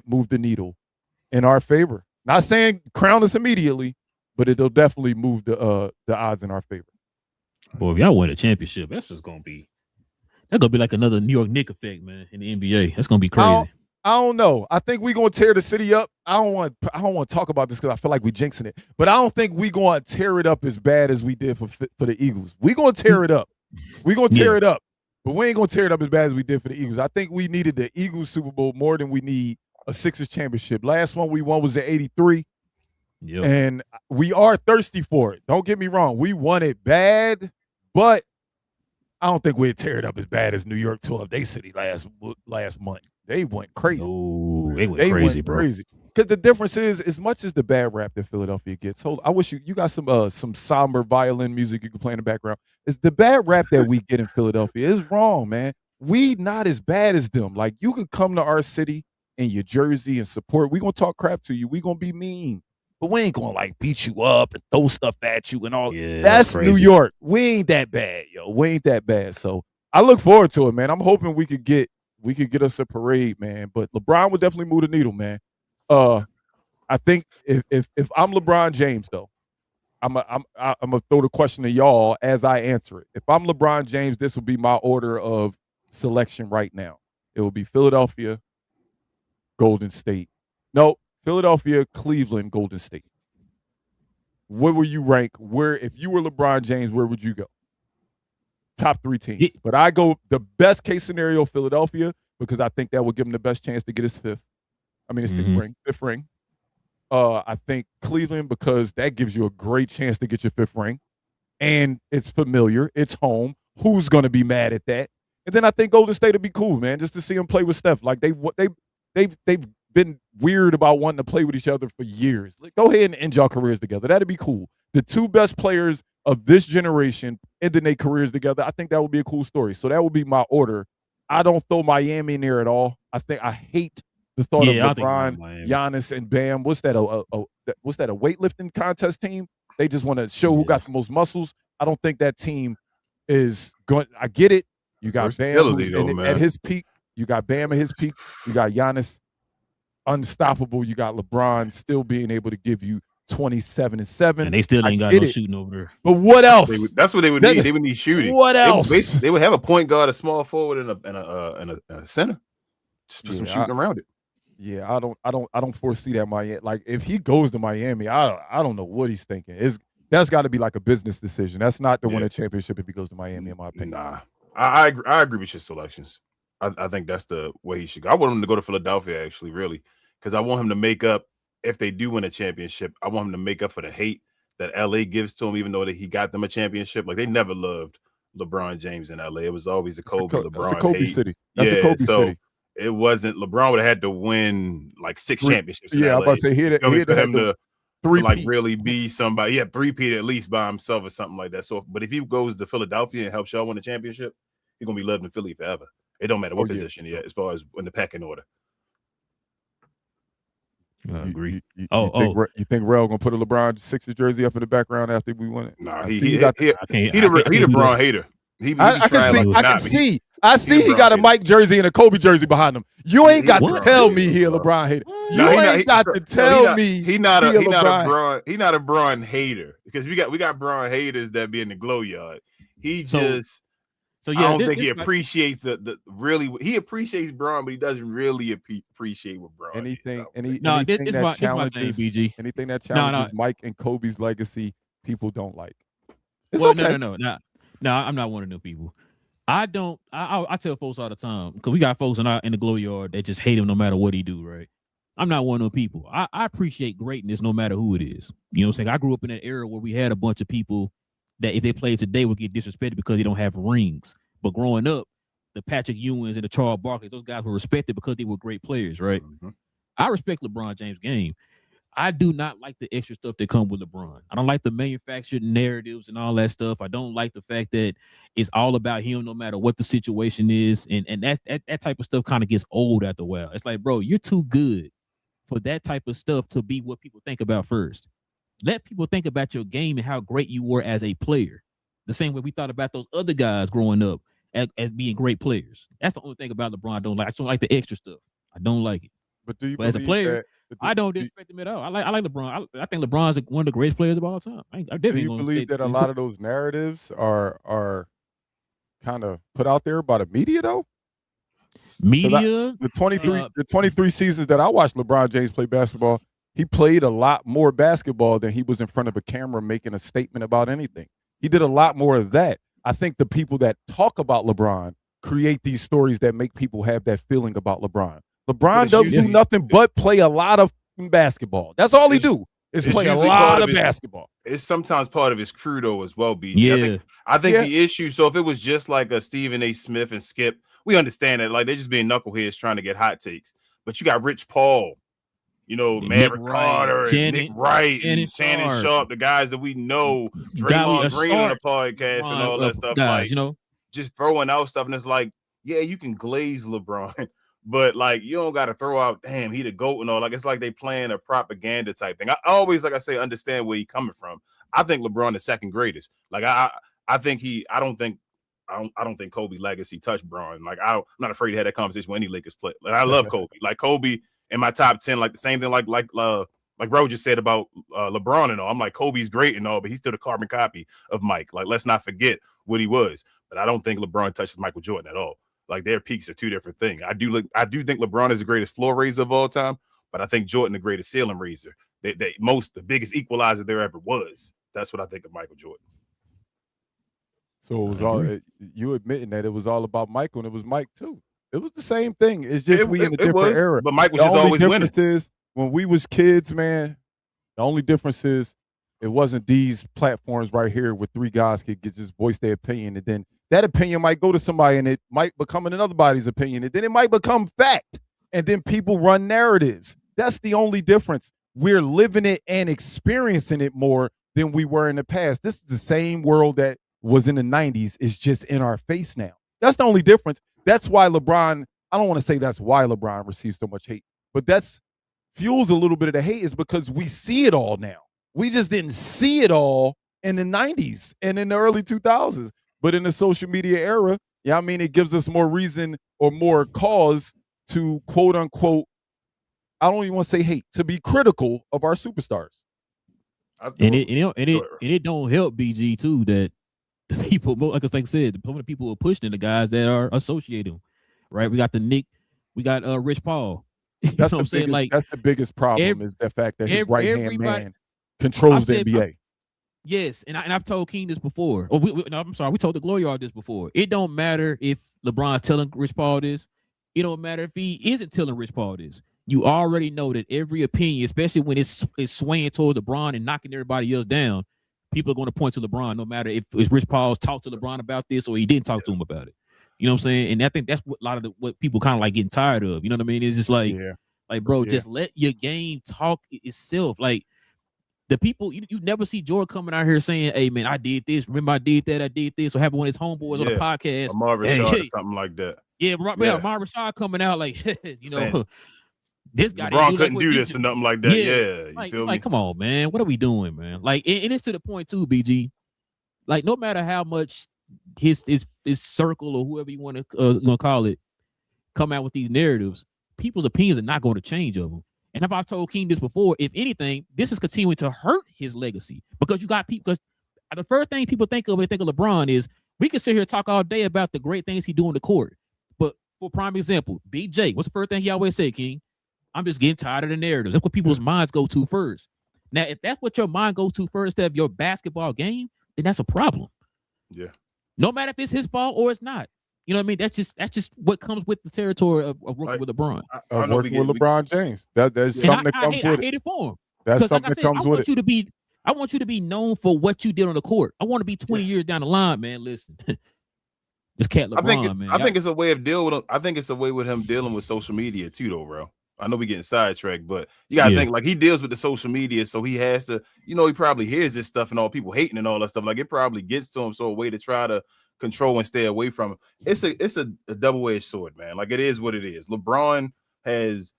move the needle in our favor. Not saying crown us immediately, but it'll definitely move the odds in our favor. Boy, if y'all win a championship, that's gonna be like another New York Knicks effect, man, in the NBA. That's gonna be crazy. I don't know. I think we're gonna tear the city up. I don't want to talk about this because I feel like we're jinxing it. But I don't think we're gonna tear it up as bad as we did for the Eagles. We're gonna tear it up. We're gonna tear it up. But we ain't gonna tear it up as bad as we did for the Eagles. I think we needed the Eagles Super Bowl more than we need a Sixers championship. Last one we won was in '83. Yep. And we are thirsty for it. Don't get me wrong. We want it bad, but I don't think we'd tear it up as bad as New York tore up their city last month. They went crazy. Oh, they went crazy, bro. Crazy. Because the difference is, as much as the bad rap that Philadelphia gets, I wish you got some somber violin music you can play in the background. Is the bad rap that we get in Philadelphia is wrong, man. We not as bad as them. Like, you could come to our city in your jersey and support. We gonna talk crap to you. We gonna be mean. But we ain't gonna like beat you up and throw stuff at you and all. Yeah, that's New York. We ain't that bad, yo. We ain't that bad. So I look forward to it, man. I'm hoping we could get us a parade, man. But LeBron would definitely move the needle, man. I think if I'm LeBron James, though, I'm gonna throw the question to y'all as I answer it. If I'm LeBron James, this would be my order of selection right now. It will be Philadelphia, Golden State. No, Philadelphia, Cleveland, Golden State. Where will you rank? If you were LeBron James, where would you go? Top 3 teams. Yeah. But I go the best case scenario, Philadelphia, because I think that would give him the best chance to get his fifth ring. I think Cleveland, because that gives you a great chance to get your 5th ring. And it's familiar. It's home. Who's going to be mad at that? And then I think Golden State would be cool, man, just to see him play with Steph. Like, they've been weird about wanting to play with each other for years. Like, go ahead and end your careers together. That'd be cool. The 2 best players of this generation ending their careers together. I think that would be a cool story. So that would be my order. I don't throw Miami in there at all. I hate the thought of LeBron, Giannis, and Bam. What's that? A weightlifting contest team? They just want to show who got the most muscles. I don't think that team is going. I get it. You got Bam at his peak. You got Bam at his peak. You got Giannis, unstoppable. You got LeBron still being able to give you 27 and 7. And they still ain't got no shooting over there. But what else? That's what they would need. They would need shooting. What else? They would have a point guard, a small forward, and a center. Just put some shooting around it. Yeah, I don't foresee that Miami. Like, if he goes to Miami, I don't know what he's thinking. That's got to be like a business decision. That's not to win a championship if he goes to Miami, in my opinion. Nah, I agree with your selections. I think that's the way he should go. I want him to go to Philadelphia, actually, really, because I want him to make up. If they do win a championship, I want him to make up for the hate that LA gives to him, even though he got them a championship. Like, they never loved LeBron James in LA. It was always the Kobe LeBron. That's a Kobe hate. city. That's a Kobe city. It wasn't. LeBron would have had to win like 6 championships. Yeah, I was about to say he had for him to like three-peat. really be somebody. Yeah, 3-peat at least by himself or something like that. So, but if he goes to Philadelphia and helps y'all win a championship, he's gonna be loved in Philly forever. It don't matter what position he as far as in the pecking order. I agree. You think Relle gonna put a LeBron Sixers jersey up in the background after we win it? Nah, he the LeBron hater. I see he got a Mike jersey and a Kobe jersey behind him. You ain't got to tell me he a LeBron hater. You ain't got to tell me he not a Bron hater, because we got Bron haters that be in the glow yard. I don't think he appreciates he appreciates Bron, but he doesn't really appreciate what Bron anything that challenges Mike and Kobe's legacy, people don't like. It's okay. No, I'm not one of them people. I tell folks all the time, because we got folks in the glow yard that just hate him no matter what he do, right? I'm not one of them people. I appreciate greatness no matter who it is. You know what I'm saying? I grew up in that era where we had a bunch of people that if they played today would get disrespected because they don't have rings. But growing up, the Patrick Ewings and the Charles Barkley, those guys were respected because they were great players, right? Mm-hmm. I respect LeBron James' game. I do not like the extra stuff that comes with LeBron. I don't like the manufactured narratives and all that stuff. I don't like the fact that it's all about him no matter what the situation is. And that type of stuff kind of gets old after a while. It's like, bro, you're too good for that type of stuff to be what people think about first. let people think about your game and how great you were as a player. The same way we thought about those other guys growing up as being great players. That's the only thing about LeBron I don't like. I don't like the extra stuff. I don't like it. But do you But as a believe player, that? I don't disrespect him at all. I like LeBron. I think LeBron's one of the greatest players of all time. I definitely Do you gonna believe that a lot of those narratives are kind of put out there by the media though? media. The 23 seasons that I watched LeBron James play basketball, he played a lot more basketball than he was in front of a camera making a statement about anything. He did a lot more of that. I think the people that talk about LeBron create these stories that make people have that feeling about LeBron. LeBron doesn't do nothing but play a lot of basketball. That's all he do is play a lot of basketball. It's sometimes part of his crew though as well, BG. Yeah. I think the issue, so if it was just like a Stephen A. Smith and Skip, we understand that. Like, they're just being knuckleheads trying to get hot takes. But you got Rich Paul, Maverick Carter, and Nick Wright, and Shannon Sharp, the guys that we know, Draymond Green on the podcast and all that stuff. Guys, just throwing out stuff. And it's like, yeah, you can glaze LeBron, but like, you don't got to throw out, damn, he the GOAT and all. Like, it's like they playing a propaganda type thing. I always, like I say, understand where he's coming from. I think LeBron is second greatest. Like, I don't think Kobe legacy touched Bron. Like, I'm not afraid to have that conversation with any Lakers play. Like, I love Kobe. Like, Kobe in my top 10, like the same thing like Ro just said about LeBron and all. I'm like, Kobe's great and all, but he's still the carbon copy of Mike. Like, let's not forget what he was. But I don't think LeBron touches Michael Jordan at all. Like, their peaks are two different things. I do think LeBron is the greatest floor raiser of all time, but I think Jordan the greatest ceiling raiser. The biggest equalizer there ever was. That's what I think of Michael Jordan. So it was all you admitting that it was all about Michael, and it was Mike too. It was the same thing. It's just we in a different era. But Mike was just always winning. Is when we was kids, man. The only difference is it wasn't these platforms right here where three guys could just voice their opinion, and then that opinion might go to somebody, and it might become another body's opinion, and then it might become fact, and then people run narratives. That's the only difference. We're living it and experiencing it more than we were in the past. This is the same world that was in the 90s. It's just in our face now. That's the only difference. That's why LeBron, I don't want to say that's why LeBron receives so much hate, but that's fuels a little bit of the hate is because we see it all now. We just didn't see it all in the 90s and in the early 2000s. But in the social media era, it gives us more reason or more cause to quote unquote, I don't even want to say hate, to be critical of our superstars. And it don't help BG too that the people, like I said, the people are pushing the guys that are associated, right? We got we got Rich Paul. That's the biggest. Like, that's the biggest problem is the fact that his right hand man controls the NBA. Yes, and I've told King this before. Oh, we told the Glory Yard this before. It don't matter if LeBron's telling Rich Paul this. It don't matter if he isn't telling Rich Paul this. You already know that every opinion, especially when it's swaying towards LeBron and knocking everybody else down, people are going to point to LeBron, no matter if Rich Paul's talked to LeBron about this or he didn't talk to him about it. You know what I'm saying? And I think that's what a lot of what people kind of like getting tired of. You know what I mean? It's just like, bro, just let your game talk itself. Like, the people, you never see Jordan coming out here saying, hey, man, I did this. Remember, I did that. I did this. Or having one of his homeboys on the podcast. Marvin Shaw, something like that. Marvin Shaw coming out like, this guy LeBron couldn't do this or nothing like that. You feel me? Like, come on, man. What are we doing, man? Like, and it's to the point too, BG. Like, no matter how much his circle or whoever you want to call it come out with these narratives, people's opinions are not going to change of them. And if I've told King this before, if anything, this is continuing to hurt his legacy because you got people. Because the first thing people think of when they think of LeBron is we can sit here and talk all day about the great things he do on the court. But for prime example, BJ, what's the first thing he always say, King? I'm just getting tired of the narratives. That's what people's minds go to first. Now, if that's what your mind goes to first instead of your basketball game, then that's a problem. Yeah. No matter if it's his fault or it's not. You know what I mean? That's just what comes with the territory of working with LeBron. Working with LeBron James. That's something that comes with it. I hate it for him. That's something that comes with it. I want you to be known for what you did on the court. I want to be 20 years down the line, man. Listen, this cat LeBron, man. I think it's a way of dealing with him. I think it's a way with him dealing with social media too, though, bro. I know we're getting sidetracked, but you gotta think like he deals with the social media, so he has to. He probably hears this stuff and all people hating and all that stuff. Like, it probably gets to him. So a way to try to control and stay away from him. It's a double-edged sword, man. Like, it is what it is. LeBron has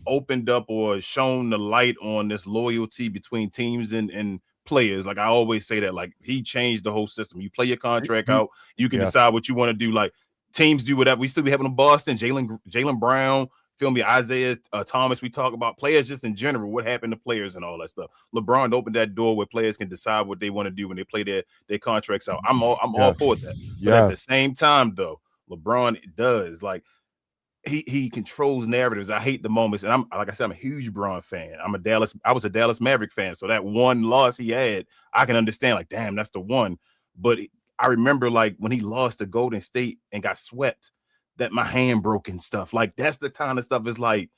opened up or shown the light on this loyalty between teams and players. Like I always say that, like he changed the whole system. You play your contract out, you can decide what you want to do. Like teams do whatever. We still be having in Boston, Jaylen Brown, feel me, Isaiah Thomas. We talk about players just in general, what happened to players and all that stuff. LeBron opened that door where players can decide what they want to do when they play their contracts out. I'm all for that. But at the same time, though, LeBron does like he controls narratives. I hate the moments, and I'm like I said, I'm a huge Bron fan. I was a Dallas Maverick fan, so that one loss he had, I can understand. Like, damn, that's the one. But I remember like when he lost to Golden State and got swept, that my hand broke and stuff. Like that's the kind of stuff is like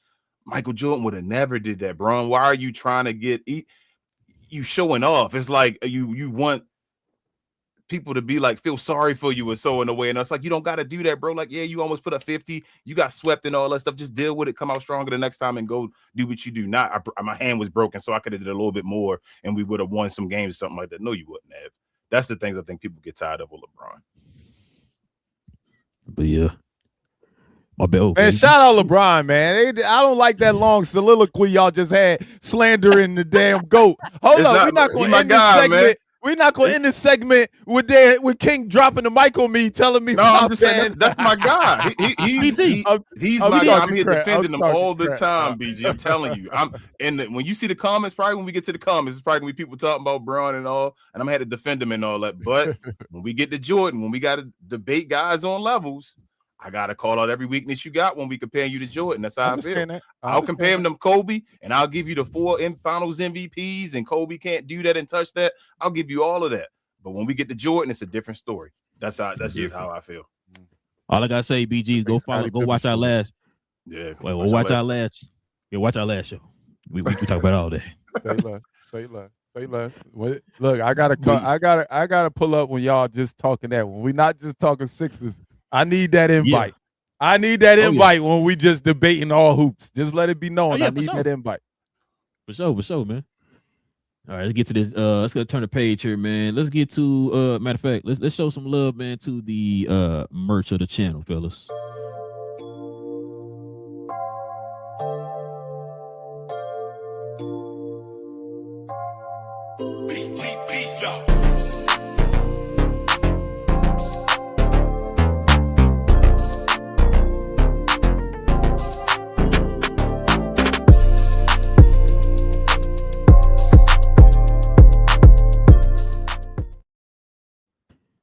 Michael Jordan would have never did that, Bron. Why are you trying to get you showing off? It's like you want people to be like feel sorry for you or so in a way, and it's like you don't got to do that, bro. Like, yeah, you almost put up 50, you got swept and all that stuff. Just deal with it, come out stronger the next time, and go do what you do. Not my hand was broken, so I could have did a little bit more, and we would have won some games, something like that. No, you wouldn't have. That's the things I think people get tired of with LeBron. But yeah. Man, shout out LeBron, man. I don't like that long soliloquy y'all just had slandering the damn GOAT. Hold up, we're not going to end this segment. Man. We're not going to end this segment with King dropping the mic on me, telling me. No, I'm just saying that's my guy. He's my guy. I'm here defending him all the time, BG. I'm telling you. When you see the comments, probably when we get to the comments, it's probably gonna be people talking about Bron and all, and I'm gonna have to defend him and all that. But when we get to Jordan, when we got to debate guys on levels, I got to call out every weakness you got when we compare you to Jordan. That's how I feel. I'll compare him to Kobe, and I'll give you the 4 finals MVPs, and Kobe can't do that and touch that. I'll give you all of that. But when we get to Jordan, it's a different story. That's just how I feel. All I got to say, BG, go watch our last. Yeah. Watch our last. Yeah, watch our last show. We talk about all day. Say less. Look, I gotta pull up when y'all just talking that. When we not just talking Sixers, I need that invite. Yeah. I need that invite when we just debating all hoops. Just let it be known. I need that invite. For sure, man. All right, let's get to this. Let's go turn the page here, man. Let's get to matter of fact, let's show some love, man, to the merch of the channel, fellas.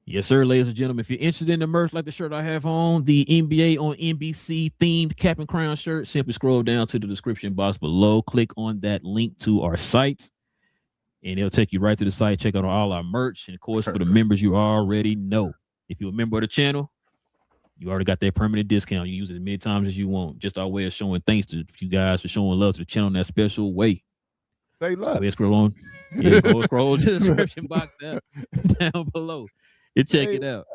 Yes, sir, ladies and gentlemen. If you're interested in the merch like the shirt I have on, the NBA on NBC themed cap and crown shirt, simply scroll down to the description box below. Click on that link to our site, and it'll take you right to the site. Check out all our merch. And, of course, for the members, you already know. If you're a member of the channel, you already got that permanent discount. You use it as many times as you want. Just our way of showing thanks to you guys for showing love to the channel in that special way. Say love. So scroll on. Yeah, scroll to the description box down below. You check it out.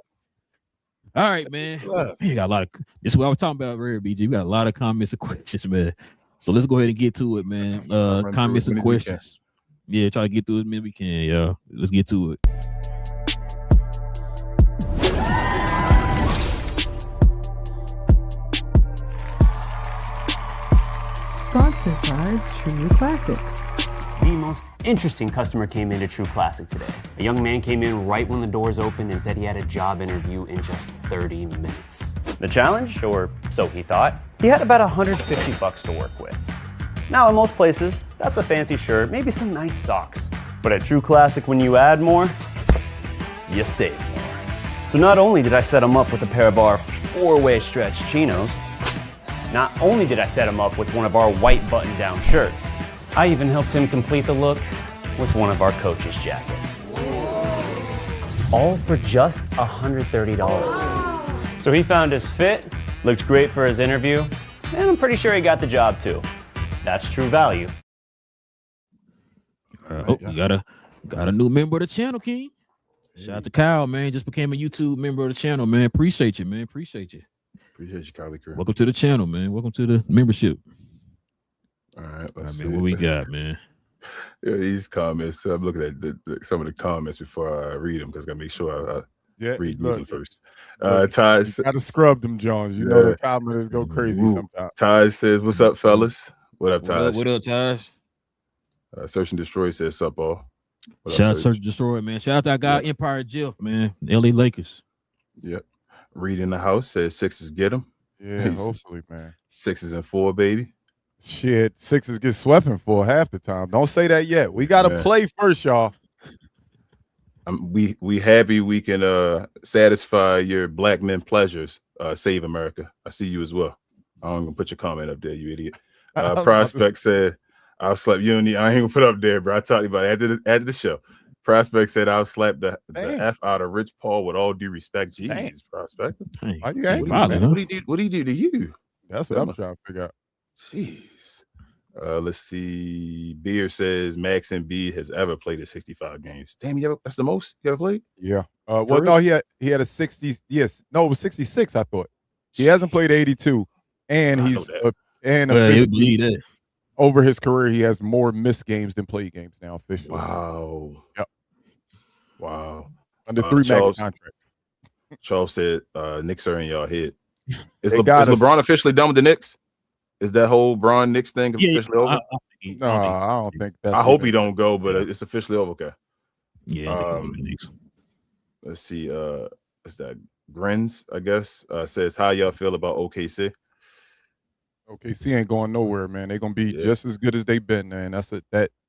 All right, man. You got a lot of this is what I was talking about earlier, BG. We got a lot of comments and questions, man. So let's go ahead and get to it, man. Comments and questions. Yeah, try to get through as many as we can, y'all. Let's get to it. Sponsored by True Classic. The most interesting customer came into True Classic today. A young man came in right when the doors opened and said he had a job interview in just 30 minutes. The challenge, or so he thought, he had about $150 to work with. Now in most places, that's a fancy shirt, maybe some nice socks. But at True Classic, when you add more, you save more. So not only did I set him up with a pair of our 4-way stretch chinos, not only did I set him up with one of our white button-down shirts, I even helped him complete the look with one of our coach's jackets. All for just $130. So he found his fit, looked great for his interview, and I'm pretty sure he got the job too. That's true value. We got a new member of the channel, King. Shout out to Kyle, man. Just became a YouTube member of the channel, man. Appreciate you, man. Appreciate you, Kylie. Welcome to the channel, man. Welcome to the membership. All right, let's see. What we got, man? Yeah, these comments. I'm looking at some of the comments before I read them because I got to make sure Yeah, Read look, these first. look, Taj, you gotta scrub them, Jones. You know the commenters go crazy sometimes. Taj says, "What's up, fellas? What up, What up? Taj?" What up, Taj? Search and Destroy says, "Sup, all." What Shout up, out Search? Search and Destroy, man. Shout out to our guy Empire Jeff, man. LA Lakers. Yep. Read in the house says Sixers get him. Yeah, hopefully, man. 6 and 4, baby. Shit, Sixers get swept in for half the time. Don't say that yet. We got to play first, y'all. We happy we can satisfy your black men pleasures. Save America. I see you as well. I'm gonna put your comment up there, you idiot. Prospect said, "I'll slap you. I ain't gonna put up there, bro. I talked about it after the show." Prospect said, "I'll slap the F out of Rich Paul with all due respect." Jeez, Prospect. Why you angry, What do you do to you? That's what I'm trying to figure out. Jeez. Let's see. Beer says Max Embiid has ever played at 65 games. Damn, that's the most you ever played? Yeah. Well, no, he had a 60. Yes, no, it was 66. I thought he hasn't played 82, and he's officially, over his career, he has more missed games than played games now officially. Wow. Yep. Wow. Under 3 max contracts. Charles said, "Knicks are in y'all head." Is LeBron officially done with the Knicks? Is that whole Bron Knicks thing officially over? No, I don't think that's. I hope he don't go, but it's officially over. Okay. Yeah. Let's see. Is that Grins? I guess says, "How y'all feel about OKC?" OKC ain't going nowhere, man. They're gonna be just as good as they've been, man. That's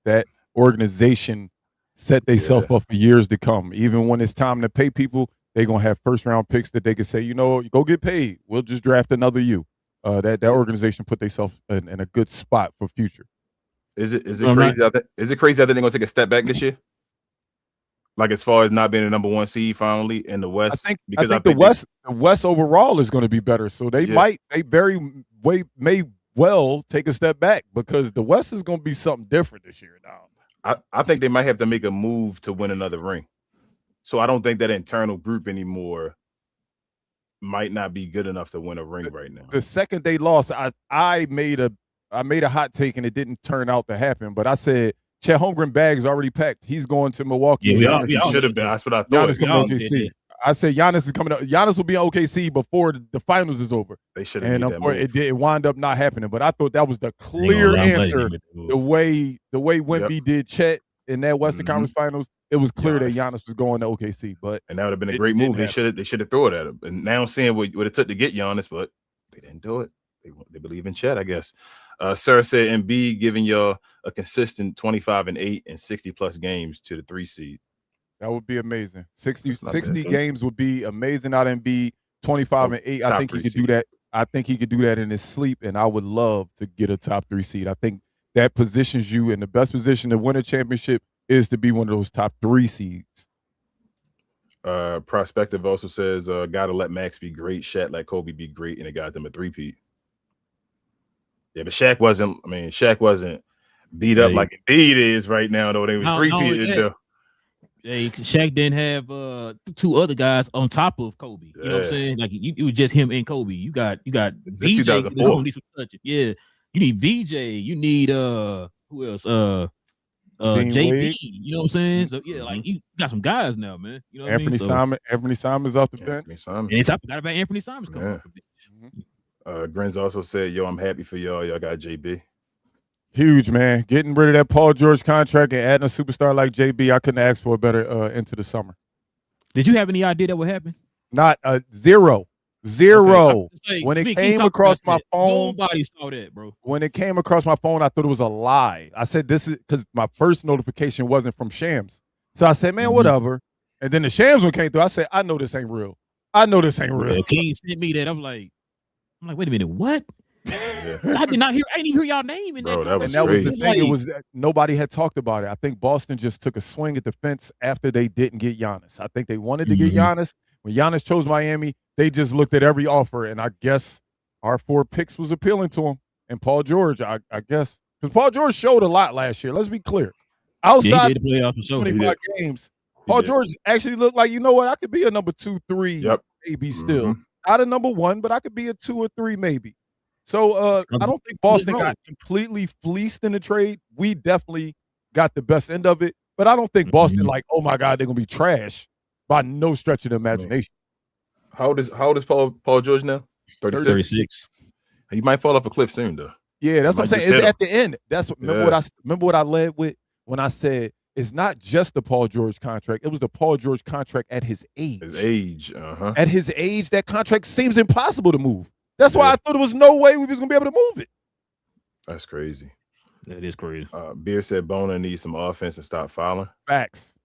that organization set themselves up for years to come. Even when it's time to pay people, they're gonna have first round picks that they can say, you know, go get paid. We'll just draft another you. That organization put themselves in a good spot for future. Is it crazy? Is it crazy that they're gonna take a step back this year? Like as far as not being the number 1 seed finally in the West, I think the West overall is going to be better. So they may well take a step back because the West is going to be something different this year now. I think they might have to make a move to win another ring. So I don't think that internal group anymore might not be good enough to win a ring right now. The second they lost, I made a hot take and it didn't turn out to happen. But I said Chet Holmgren bag's already packed. He's going to Milwaukee. Yeah, he should have been. That's what I thought. Giannis coming to OKC. I said Giannis is coming up. Giannis will be in OKC before the finals is over. They should have. And it wound up not happening. But I thought that was the clear answer. The way Wemby did Chet in that Western Conference Finals, it was clear that Giannis was going to OKC. And that would have been a great move. They should have thrown it at him. And now I'm seeing what it took to get Giannis, but they didn't do it. They believe in Chet, I guess. Sarah said Embiid giving y'all a consistent 25 and 8 and 60 plus games to the 3 seed. That would be amazing. 60 games would be amazing out of Embiid. 25 and 8. I think he could do that. I think he could do that in his sleep, and I would love to get a top 3 seed. I think that positions you in the best position to win a championship is to be one of those top 3 seeds. Prospective also says, gotta let Max be great, Shaq let Kobe be great, and it got them a 3-peat. Yeah, but Shaq wasn't beat up like Embiid is right now, though. They was 3-peated though. Yeah, Shaq didn't have 2 other guys on top of Kobe. You know what I'm saying? Like it was just him and Kobe. You got VJ. Yeah, you need VJ. You need who else? JB. You know what I'm saying? So yeah, like you got some guys now, man. You know what Anthony Simon. Anthony Simon's off the bench. And I forgot about Anthony Simon's coming off the bench. Grins also said, "Yo, I'm happy for y'all. Y'all got JB." Huge, man. Getting rid of that Paul George contract and adding a superstar like JB, I couldn't ask for a better into the summer. Did you have any idea that would happen? Not zero. Okay. When it came across my phone, nobody saw that, bro. When it came across my phone, I thought it was a lie. I said this is because my first notification wasn't from Shams. So I said, man, whatever. And then the Shams one came through. I said, I know this ain't real. Yeah, King sent me that. I'm like, wait a minute, what? I didn't even hear y'all name in that. And that was the thing. It was nobody had talked about it. I think Boston just took a swing at the fence after they didn't get Giannis. I think they wanted to get Giannis. When Giannis chose Miami, they just looked at every offer, and I guess our 4 picks was appealing to him. And Paul George, I guess, because Paul George showed a lot last year. Let's be clear. Outside the playoffs, 25 games, Paul George actually looked like, you know what, I could be a number 2, 3, maybe still. Not a number 1, but I could be a 2 or 3 maybe. So I don't think Boston got completely fleeced in the trade. We definitely got the best end of it, but I don't think Boston like, oh my God, they're gonna be trash. by no stretch of the imagination. How old is Paul George now? 36. He might fall off a cliff soon, though. Yeah, that's what I'm saying. It's at the end. That's what, remember what I led with when I said it's not just the Paul George contract. It was the Paul George contract at his age. At his age, that contract seems impossible to move. That's why I thought there was no way we was gonna be able to move it. That's crazy. That is crazy. Beer said Bona needs some offense and stop fouling. Facts.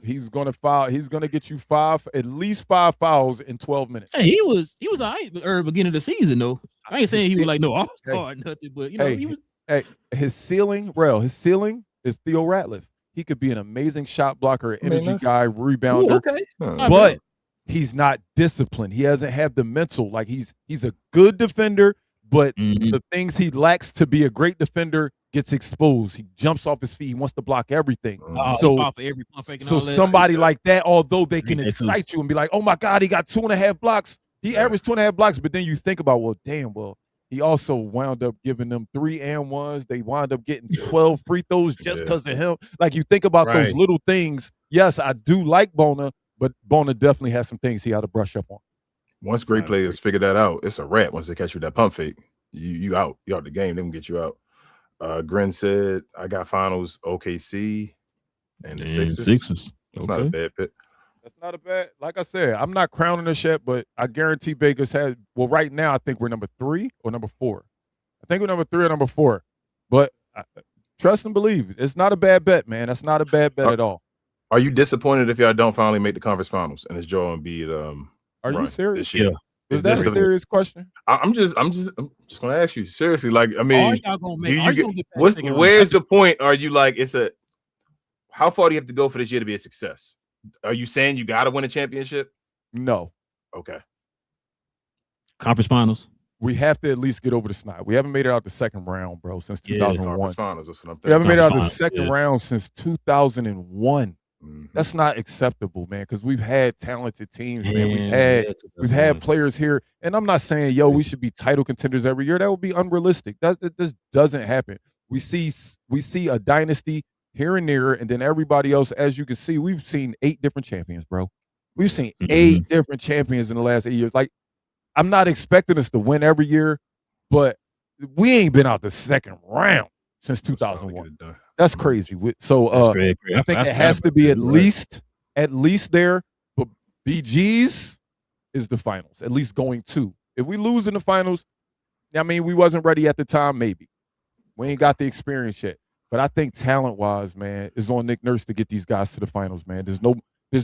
He's gonna foul. He's gonna get you at least 5 fouls in 12 minutes. Hey, he was all right beginning of the season though. I ain't saying he was like no all-star or nothing, but you know, he was. Hey, his ceiling is Theo Ratliff. He could be an amazing shot blocker, energy guy, rebounder. Ooh, okay. But he's not disciplined. He doesn't have the mental. Like he's a good defender, but the things he lacks to be a great defender gets exposed. He jumps off his feet. He wants to block everything. So somebody like that, although they can excite you and be like, oh my God, he got 2.5 blocks. He averaged 2.5 blocks, but then you think about, he also wound up giving them 3 and 1s. They wound up getting 12 free throws just because of him. Like you think about those little things. Yes, I do like Bona, but Bona definitely has some things he had to brush up on. Once great players figure that out, it's a wrap. Once they catch you with that pump fake, you out. You out the game. They can get you out. Gren said, I got finals OKC and the Sixers. That's not a bad pick. That's not a bad. Like I said, I'm not crowning us yet, but I guarantee Vegas had. Well, right now I think we're number 3 or number 4. I think we're number 3 or number 4. But trust and believe, it's not a bad bet, man. That's not a bad bet at all. Are you disappointed if y'all don't finally make the conference finals and it's Joel Embiid? Are you serious? This year? Is that a serious question? I'm just gonna ask you seriously. Like, I mean, where's the point? Are you like how far do you have to go for this year to be a success? Are you saying you got to win a championship? No. Okay. Conference finals. We have to at least get over the snide. We haven't made it out the second round, bro, since 2001. Conference finals. That's what I'm thinking. We haven't made it out the second round since 2001. That's not acceptable, man, because we've had talented teams, man. We've had players here, and I'm not saying, we should be title contenders every year. That would be unrealistic. That just doesn't happen. We see a dynasty here and there, and then everybody else, as you can see, we've seen 8 different champions, bro. We've seen 8 different champions in the last 8 years. Like, I'm not expecting us to win every year, but we ain't been out the second round since 2001. That's crazy. So I think it has to be at least there. But BG's is the finals, at least going to. If we lose in the finals, I mean, we wasn't ready at the time, maybe. We ain't got the experience yet. But I think talent-wise, man, it's on Nick Nurse to get these guys to the finals, man. There's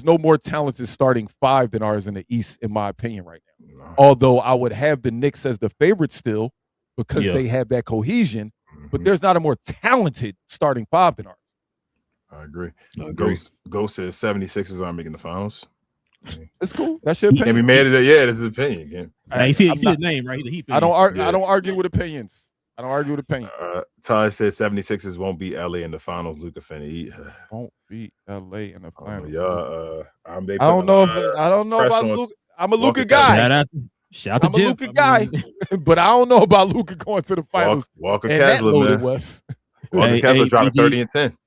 no more talented starting 5 than ours in the East, in my opinion, right now. Although I would have the Knicks as the favorite still because they have that cohesion. But there's not a more talented starting 5 than ours. I agree. Ghost says 76ers aren't making the finals. It's cool. That's your opinion. Can't be mad at that. Yeah, this is opinion. You see his name, right? I don't argue with opinions. Todd says 76ers won't beat LA in the finals. Luka finna eat. Won't beat LA in the finals. I don't know about Luka. I'm a Luka guy. Shout out to I'm a Luka guy, but I don't know about Luka going to the finals. Walker Kessler, man. Walker Kessler dropped 30 and 10.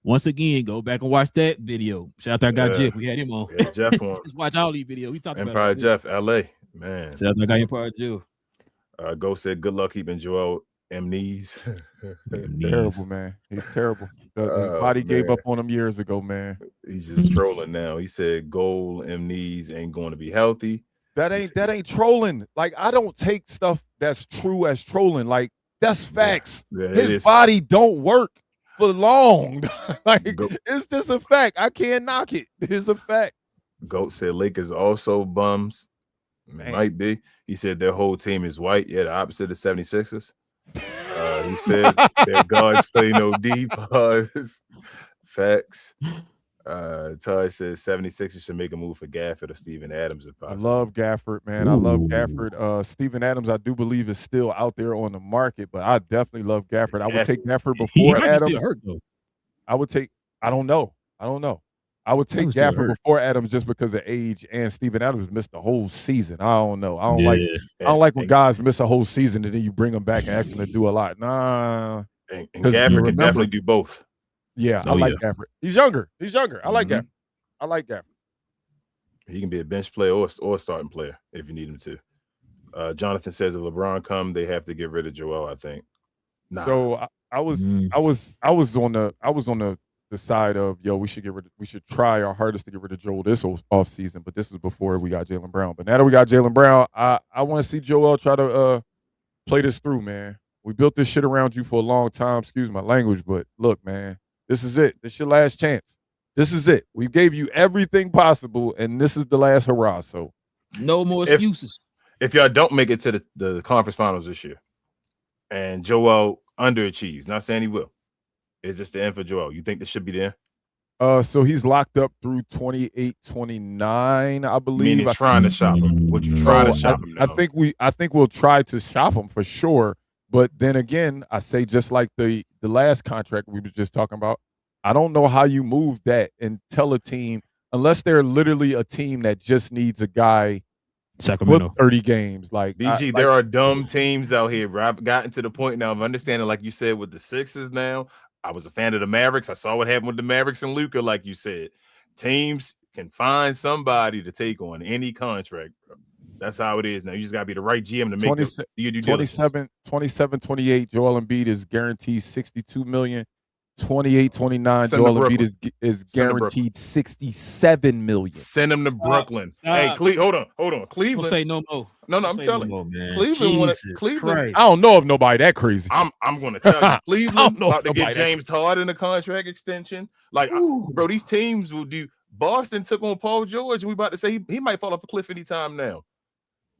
Once again, go back and watch that video. Shout out to our guy Jeff. We had him on. Yeah, Jeff on. Just watch all these videos. We talked about Empire Jeff, LA, man. Shout out to our guy Empire Jeff. Ghost said, "Good luck keeping Joel Embiid." Terrible, man. He's terrible. His body gave up on him years ago, man. He's just trolling now. He said, "Goal Embiid ain't going to be healthy." That ain't trolling. Like, I don't take stuff that's true as trolling. Like, that's facts. His body don't work for long. It's just a fact. I can't knock it. It's a fact. Goat said Lakers also bums. Might be. He said their whole team is white. Yeah, the opposite of 76ers. He said their guards play no D. Facts. Todd says 76ers should make a move for Gafford or Steven Adams if possible. I love Gafford, man. I love Gafford. Steven Adams, I do believe, is still out there on the market, but I definitely love Gafford. I would take Gafford before Adams. I would take. I don't know. I would take Gafford before Adams just because of age, and Steven Adams missed the whole season. I don't know. I don't like when guys miss a whole season and then you bring them back and ask them to do a lot. Nah. And Gafford can definitely do both. Yeah, I like Gafford. He's younger. I like Gafford. He can be a bench player or a starting player if you need him to. Jonathan says if LeBron come, they have to get rid of Joel. I think. Nah. So I was on the side of we should try our hardest to get rid of Joel this off season, but this is before we got Jaylen Brown. But now that we got Jaylen Brown, I want to see Joel try to play this through, man. We built this shit around you for a long time. Excuse my language, but look, man, this is it. This is your last chance. This is it. We gave you everything possible, and this is the last hurrah. So no more excuses. If y'all don't make it to the conference finals this year, and Joel underachieves, not saying he will, is this the end for Joel? You think this should be the end? So he's locked up through 28, 29, I believe. Meaning trying to shop him. Would you try to shop him now? I think we'll try to shop him for sure. But then again, I say just like the last contract we were just talking about, I don't know how you move that and tell a team, unless they're literally a team that just needs a guy Sacramento 30 games. Like BG, there are dumb teams out here. I've gotten to the point now of understanding, like you said, with the Sixers now. I was a fan of the Mavericks. I saw what happened with the Mavericks and Luka, like you said. Teams can find somebody to take on any contract, bro. That's how it is now. You just got to be the right GM to make it. 27-28, Joel Embiid is guaranteed $62 million. 28-29, Joel Embiid is guaranteed $67 million. Send him to Brooklyn. Hey, hold on. Cleveland. Don't say no more. No, I'm telling you. Cleveland. I don't know if nobody that crazy. I'm going to tell you. Cleveland about to get James Harden a contract extension. Like, bro, these teams will do. Boston took on Paul George, and we about to say he might fall off a cliff anytime now.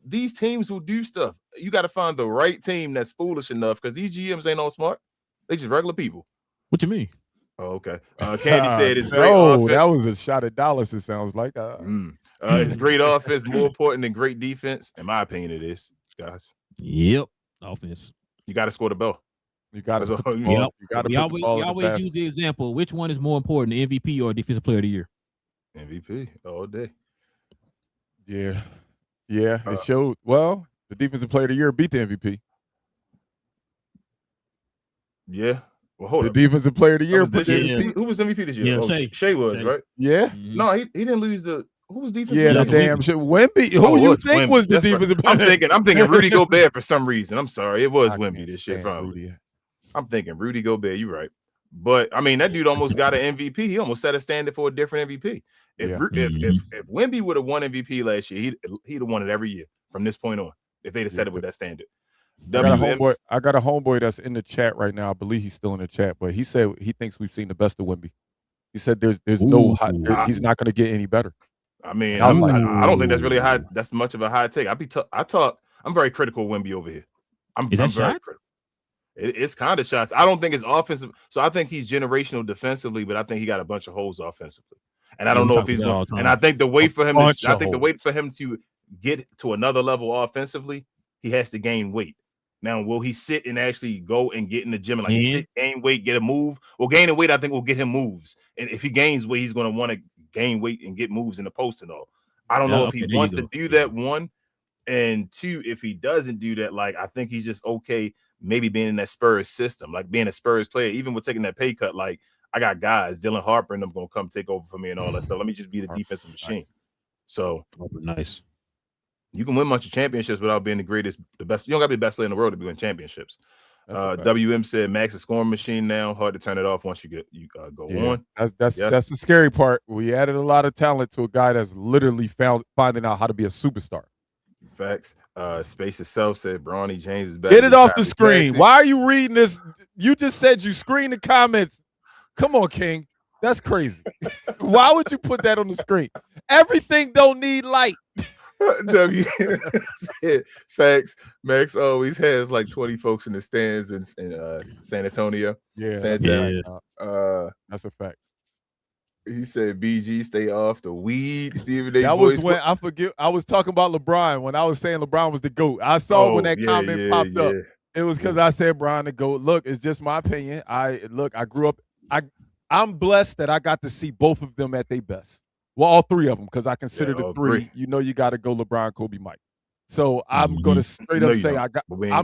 These teams will do stuff. You got to find the right team that's foolish enough, because these GMs ain't all smart. They just regular people. What you mean? Oh, okay. Candy said it's great offense. That was a shot at Dallas, it sounds like. It's great offense, more important than great defense. In my opinion, it is, guys. Yep. Offense. You got to score the ball. You got to put the ball. Yep. You got to put the ball. We always use the example. Which one is more important, the MVP or Defensive Player of the Year? MVP all day. Yeah. It showed. Well, the Defensive Player of the Year beat the MVP. Yeah. Well, hold on. The Defensive Player of the Year. Who was MVP this year? Yeah, Shea was, right? Yeah. Mm-hmm. No, he didn't lose the. Who was defensive? Yeah, the damn shit. Wemby. Who you think was the defensive player? I'm thinking Rudy Gobert for some reason. I'm sorry, it was Wemby this year. Probably. I'm thinking Rudy Gobert. You're right, but I mean that dude almost got an MVP. He almost set a standard for a different MVP. If Wemby would have won MVP last year, he'd have won it every year from this point on. If they'd have set it with that standard. I got a homeboy that's in the chat right now. I believe he's still in the chat, but he said he thinks we've seen the best of Wemby. He said there's no he's not going to get any better. I mean, I don't think that's really that's much of a high take. I'm very critical of Wemby over here. I'm very critical. It's kind of shots. I don't think it's offensive. So I think he's generational defensively, but I think he got a bunch of holes offensively. And I don't know if he's going. And I think the way for him to get to another level offensively, he has to gain weight. Now, will he sit and actually go and get in the gym and sit, gain weight, get a move? Well, gaining weight, I think, will get him moves. And if he gains weight, he's going to want to gain weight and get moves in the post and all. I don't know if he wants to do that, one. And two, if he doesn't do that, like, I think he's just okay maybe being in that Spurs system, like being a Spurs player, even with taking that pay cut. Like, I got guys, Dylan Harper and them going to come take over for me and all that stuff. Let me just be the defensive machine. So nice. You can win a bunch of championships without being the best. You don't got to be the best player in the world to be win championships. WM said Max is a scoring machine now. Hard to turn it off once you go on. That's the scary part. We added a lot of talent to a guy that's literally finding out how to be a superstar. Facts. Space itself said Bronny James is better. Get it off the screen. Jackson. Why are you reading this? You just said you screened the comments. Come on, King. That's crazy. Why would you put that on the screen? Everything don't need light. W said facts. Max always has like 20 folks in the stands in San Antonio. Yeah, that's a fact. He said BG stay off the weed. Stephen A. That was when I was talking about LeBron when I was saying LeBron was the GOAT. I saw when that comment popped up. It was because I said Bron the GOAT. Look, it's just my opinion. I grew up. I'm blessed that I got to see both of them at their best. Well, all three of them, because I consider the three. You know, you got to go LeBron, Kobe, Mike. So I'm gonna straight up say I'm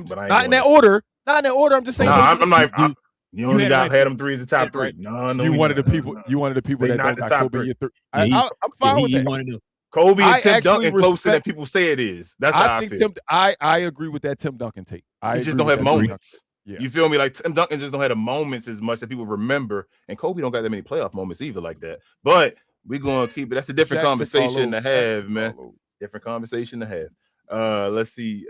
not in that order. Not in that order. I'm just saying. I'm not. You only had them three as the top three. No. You wanted the people. You wanted the people that don't got Kobe. I'm fine with that. Kobe and Tim actually Duncan closer than people say it is. That's how I feel. I agree with that Tim Duncan take. He just don't have moments. Yeah. You feel me? Like Tim Duncan just don't have the moments as much that people remember, and Kobe don't got that many playoff moments either like that. But we're gonna keep it. That's a different conversation to have, man. Different conversation to have. Let's see.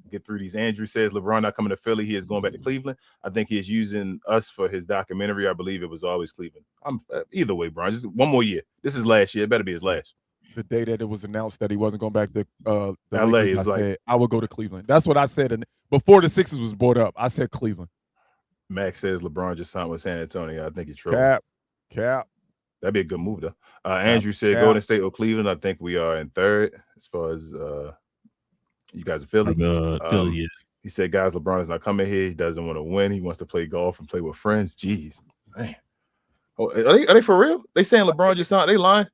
Get through these. Andrew says LeBron not coming to Philly. He is going back to Cleveland. I think he is using us for his documentary. I believe it was always Cleveland. I'm either way, Brian. Just one more year. This is last year. It better be his last. The day that it was announced that he wasn't going back to the LA, Lakers, I said I would go to Cleveland. That's what I said. And before the Sixers was brought up, I said Cleveland. Max says LeBron just signed with San Antonio. I think he's true. Cap. That'd be a good move, though. Andrew said Golden State or Cleveland. I think we are in third as far as you guys are Philly. Philly, yeah. He said, guys, LeBron is not coming here. He doesn't want to win. He wants to play golf and play with friends. Jeez, man. Oh, are they for real? They saying LeBron just signed? They lying?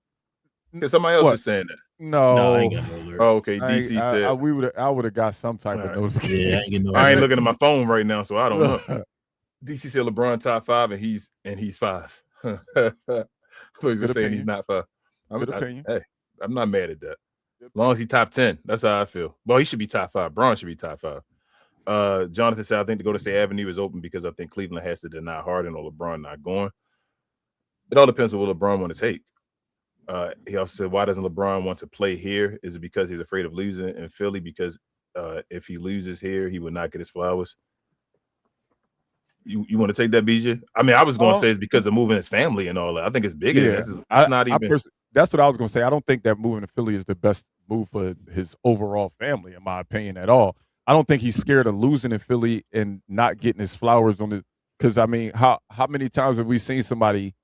Because somebody else is saying that. No, I ain't got no alert. Oh, okay. DC said I would have got some type of notification. Yeah, I ain't looking at my phone right now, so I don't know. DC said LeBron top 5 and he's 5. Please just saying he's not 5. I'm not mad at that. As long as he's top 10, that's how I feel. Well, he should be top 5. Braun should be top 5. Jonathan said I think the Golden State Avenue is open because I think Cleveland has to deny Harden or LeBron not going. It all depends on what LeBron want to take. He also said, why doesn't LeBron want to play here? Is it because he's afraid of losing in Philly? Because if he loses here, he would not get his flowers. You want to take that, BJ? I mean, I was going to say it's because of moving his family and all that. I think it's bigger. Yeah. It's not even. That's what I was going to say. I don't think that moving to Philly is the best move for his overall family, in my opinion, at all. I don't think he's scared of losing in Philly and not getting his flowers on it. Because, I mean, how many times have we seen somebody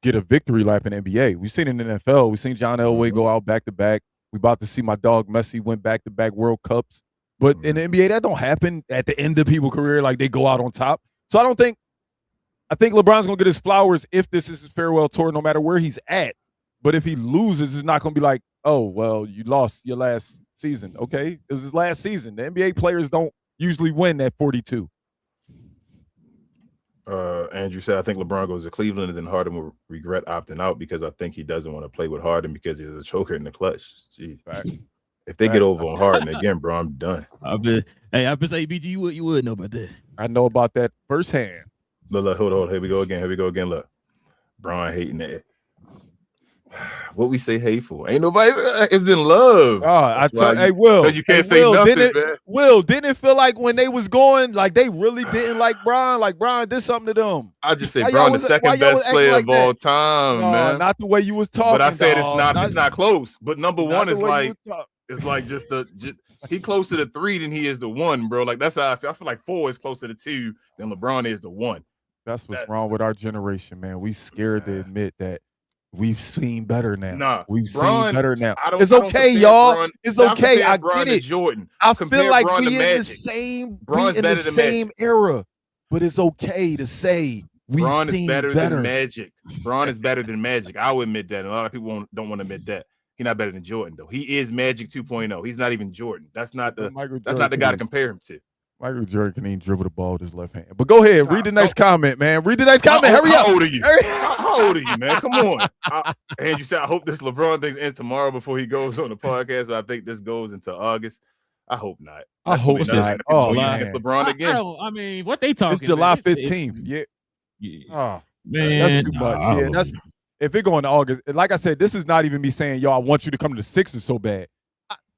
get a victory lap in NBA? We've seen it in the NFL. We've seen John Elway go out back-to-back. We're about to see my dog Messi win back-to-back World Cups. But in the NBA, that don't happen at the end of people's career, like they go out on top. So I think LeBron's going to get his flowers if this is his farewell tour, no matter where he's at. But if he loses, it's not going to be like, oh, well, you lost your last season. Okay, it was his last season. The NBA players don't usually win at 42. Andrew said, I think LeBron goes to Cleveland and then Harden will regret opting out because I think he doesn't want to play with Harden because he's a choker in the clutch. Jeez. If they get over on Harden again, bro, I'm done. I've been saying, BG, you would know about that. I know about that firsthand. Look, hold on. Here we go again. Look, Brian hating that. What we say hateful? Ain't nobody. It's been love. Hey, Will. So you can't say nothing, man. Will, didn't it feel like when they was going, like they really didn't like Brian? Like Brian did something to them. I just say Brian, the second best player of all time, man. Not the way you was talking. But I said it's not close. But number one is like it's like just he closer to 3 than he is to 1, bro. Like that's how I feel. I feel like 4 is closer to 2 than LeBron is to 1. That's what's wrong with our generation, man. We scared to admit that. We've seen better now. We've seen better now. It's okay, y'all. It's okay. I get it. Jordan. I feel like we in the same era, but it's okay to say we've seen better than Magic. Bron is better than Magic. I will admit that. And a lot of people don't want to admit that. He's not better than Jordan, though. He is Magic 2.0. He's not even Jordan. That's not the guy to compare him to. Michael Jordan can even dribble the ball with his left hand. But go ahead. Read the next comment, man. Read the next comment. Hurry up. How old are you? How old are you, man? Come on. And you said, I hope this LeBron thing ends tomorrow before he goes on the podcast, but I think this goes into August. I hope not. I hope not. Oh, man. LeBron again. I mean, what they talking? It's July 15th. Yeah. Oh, man. That's too much. Yeah, if it go into August, like I said, this is not even me saying, yo, I want you to come to the Sixers so bad.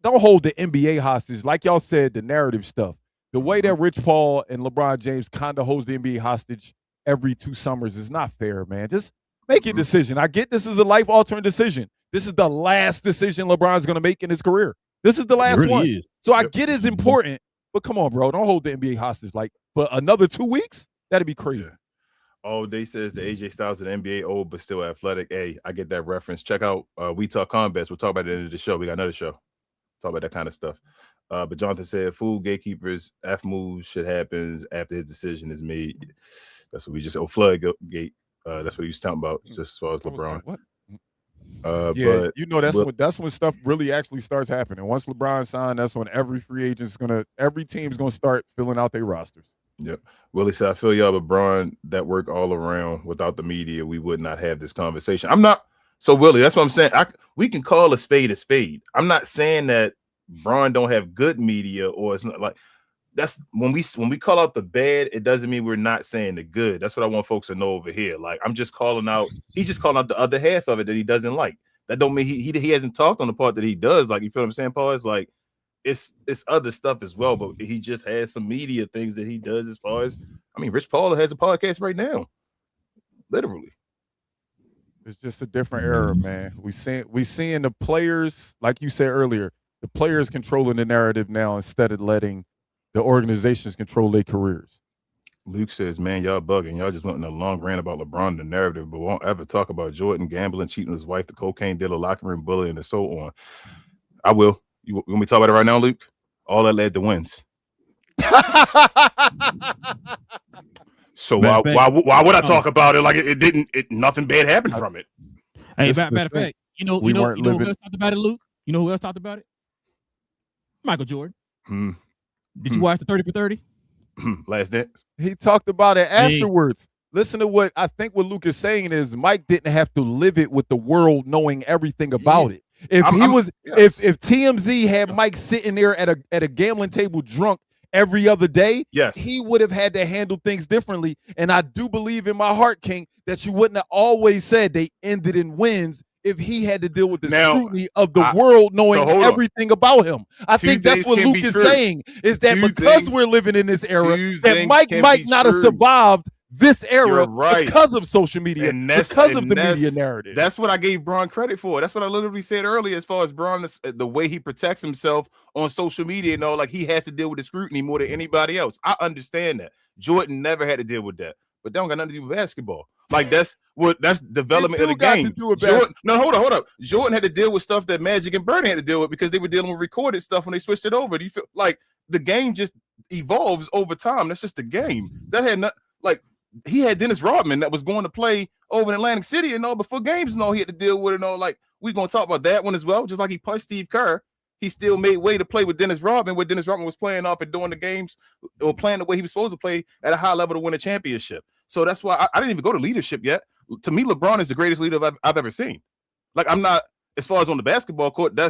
Don't hold the NBA hostage. Like y'all said, the narrative stuff. The way that Rich Paul and LeBron James kind of holds the NBA hostage every 2 summers is not fair, man. Just make your decision. I get this is a life-altering decision. This is the last decision LeBron's going to make in his career. This is the last one. Is. So I get it's important, but come on, bro. Don't hold the NBA hostage like for another 2 weeks. That'd be crazy. Yeah. All day says the AJ Styles of the NBA, old but still athletic. Hey, I get that reference. Check out We Talk Combats. We'll talk about it at the end of the show. We got another show. Talk about that kind of stuff. But Jonathan said, fool gatekeepers, F moves should happen after his decision is made. That's what we just Floodgate. That's what he was talking about, just as far as LeBron. What? But you know that's when stuff really actually starts happening. Once LeBron signed, that's when every team's gonna start filling out their rosters. Yep. Willie said, I feel y'all, but Bron, that work all around. Without the media, we would not have this conversation. I'm not So Willie, that's what I'm saying. We can call a spade a spade. I'm not saying that Bron don't have good media, or it's not like that's when we call out the bad, it doesn't mean we're not saying the good. That's what I want folks to know over here. Like I'm just calling out, he's just calling out the other half of it that he doesn't like. That don't mean he hasn't talked on the part that he does. Like, you feel what I'm saying, Paul? It's like it's other stuff as well, but he just has some media things that he does as far as, I mean, Rich Paul has a podcast right now. Literally. It's just a different era, man. We seeing the players, like you said earlier, the players controlling the narrative now instead of letting the organizations control their careers. Luke says, man, y'all bugging. Y'all just went in a long rant about LeBron and the narrative, but won't ever talk about Jordan gambling, cheating his wife, the cocaine dealer, locker room bullying, and so on. I will. You want me to talk about it right now, Luke? All that led to wins. So why would I talk about it like it didn't? Nothing bad happened from it. Hey, matter of fact, you know who else talked about it, Luke? You know who else talked about it? Michael Jordan. Did you watch the 30 for 30? Last Dance. He talked about it afterwards. Listen to what I think what Luke is saying is Mike didn't have to live it with the world knowing everything about it. If if TMZ had Mike sitting there at a gambling table drunk every other day, he would have had to handle things differently. And I do believe in my heart, King, that you wouldn't have always said they ended in wins if he had to deal with the scrutiny of the world knowing everything about him. I think that's what Luke is saying, is that because we're living in this era, that Mike might not have survived this era because of social media, because of the media narrative. That's what I gave Bron credit for. That's what I literally said earlier as far as Bron, the way he protects himself on social media and all, like he has to deal with the scrutiny more than anybody else. I understand that. Jordan never had to deal with that, but that don't got nothing to do with basketball. Like that's development of the game. Jordan, no, hold up. Jordan had to deal with stuff that Magic and Bird had to deal with because they were dealing with recorded stuff when they switched it over. Do you feel like the game just evolves over time? That's just the game. That had not like he had Dennis Rodman that was going to play over in Atlantic City and all before games and all he had to deal with and all. Like we're gonna talk about that one as well. Just like he punched Steve Kerr, he still made way to play with Dennis Rodman, where Dennis Rodman was playing off and doing the games or playing the way he was supposed to play at a high level to win a championship. So that's why I didn't even go to leadership yet. To me, LeBron is the greatest leader I've ever seen. Like I'm not, as far as on the basketball court, I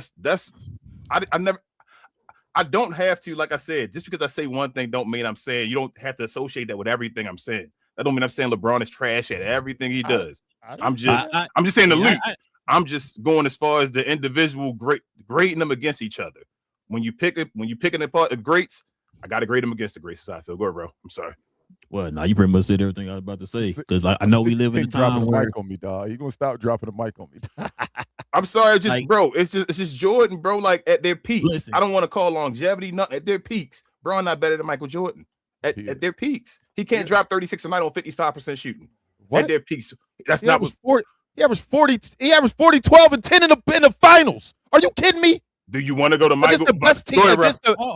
don't have to, like I said, just because I say one thing don't mean I'm saying you don't have to associate that with everything I'm saying. That don't mean I'm saying LeBron is trash at everything he does. I'm just saying the league. I'm just going as far as the individual grading them against each other. When you picking apart the greats, I got to grade them against the greats. I feel good, bro. I'm sorry. Well, now you pretty much said everything I was about to say because I know we live in a time where mic on me, dog. You gonna stop dropping the mic on me? I'm sorry, bro. It's just Jordan, bro. Like at their peaks, listen, I don't want to call longevity. Nothing at their peaks. Bron not better than Michael Jordan. At their peaks, he can't drop 36 a night on 55% shooting. What? At their peaks, that's not what. 40. He averaged 40. He averaged 40, 12, and 10 in the finals. Are you kidding me? Do you want to go to Michael? Against the best team,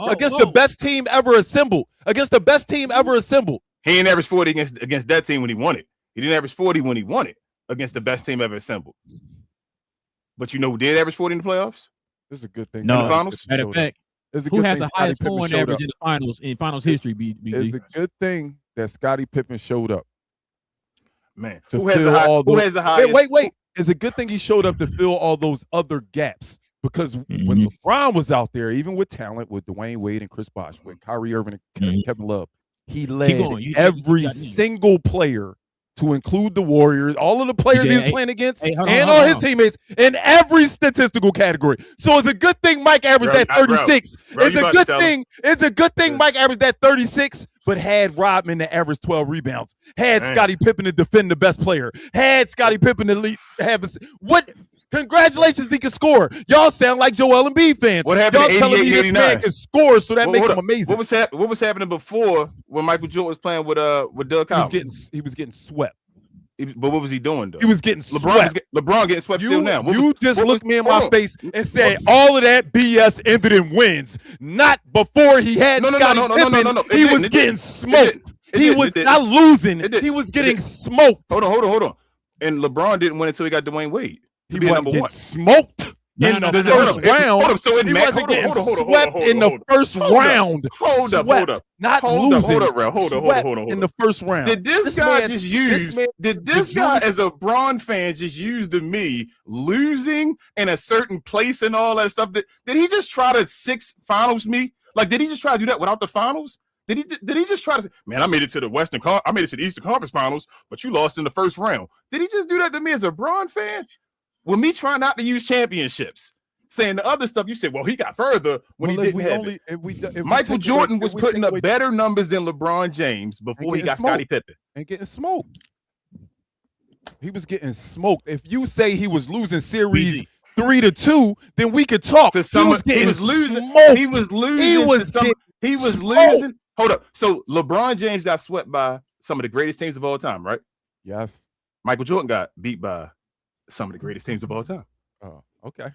against the best team ever assembled. Against the best team ever assembled. He ain't averaged 40 against that team when he won it. He didn't average 40 when he won it against the best team ever assembled. But you know who did average 40 in the playoffs? This is a good thing. No, in the finals. Matter of fact, who has the highest scoring average in the finals history? It's a good thing that Scottie Pippen showed up. Man, who has the highest? Wait. It's a good thing he showed up to fill all those other gaps. Because when LeBron was out there, even with talent, with Dwayne Wade and Chris Bosh, with Kyrie Irving and Kevin Love, he led every single player, to include the Warriors, all of the players he was playing against, and all his teammates in every statistical category. So it's a good thing Mike averaged that 36. It's a good thing Mike averaged that 36, but had Rodman to average 12 rebounds, had Scottie Pippen to defend the best player, had Scottie Pippen to have what? Congratulations, he can score. Y'all sound like Joel Embiid fans. What happened? Y'all telling me this man can score, so that makes him amazing. What was happening before when Michael Jordan was playing with Doug Collins? He was getting swept. But what was he doing though? He was getting swept. LeBron getting swept still now. You just looked me in my face and said all of that BS ended in wins. Not before he had Scottie Pippen. No. He was getting smoked. He was not losing. He was getting smoked. Hold on. And LeBron didn't win until he got Dwayne Wade. He wasn't getting smoked. in the no, first hold on. round. Hold on, so it He ma- wasn't hold on, getting hold on, hold on, swept hold on, in the hold on. first round. Hold up. Not Hold up, losing. Relle. Hold on. In the first round. Did this guy just use? Did this guy, produced- as a Braun fan, just use to me losing in a certain place and all that stuff? Did he just try to six finals me? Like, did he just try to do that without the finals? Did he just try to say, man, I made it to the Eastern Conference Finals, but you lost in the first round? Did he just do that to me as a Braun fan? With me trying not to use championships, saying the other stuff, you said, well, he got further when he didn't have it. Michael Jordan was putting up better numbers than LeBron James before he got Scottie Pippen. And getting smoked. He was getting smoked. If you say he was losing series 3-2, then we could talk. He was losing. Hold up. So LeBron James got swept by some of the greatest teams of all time, right? Yes. Michael Jordan got beat by some of the greatest teams of all time. Oh, okay.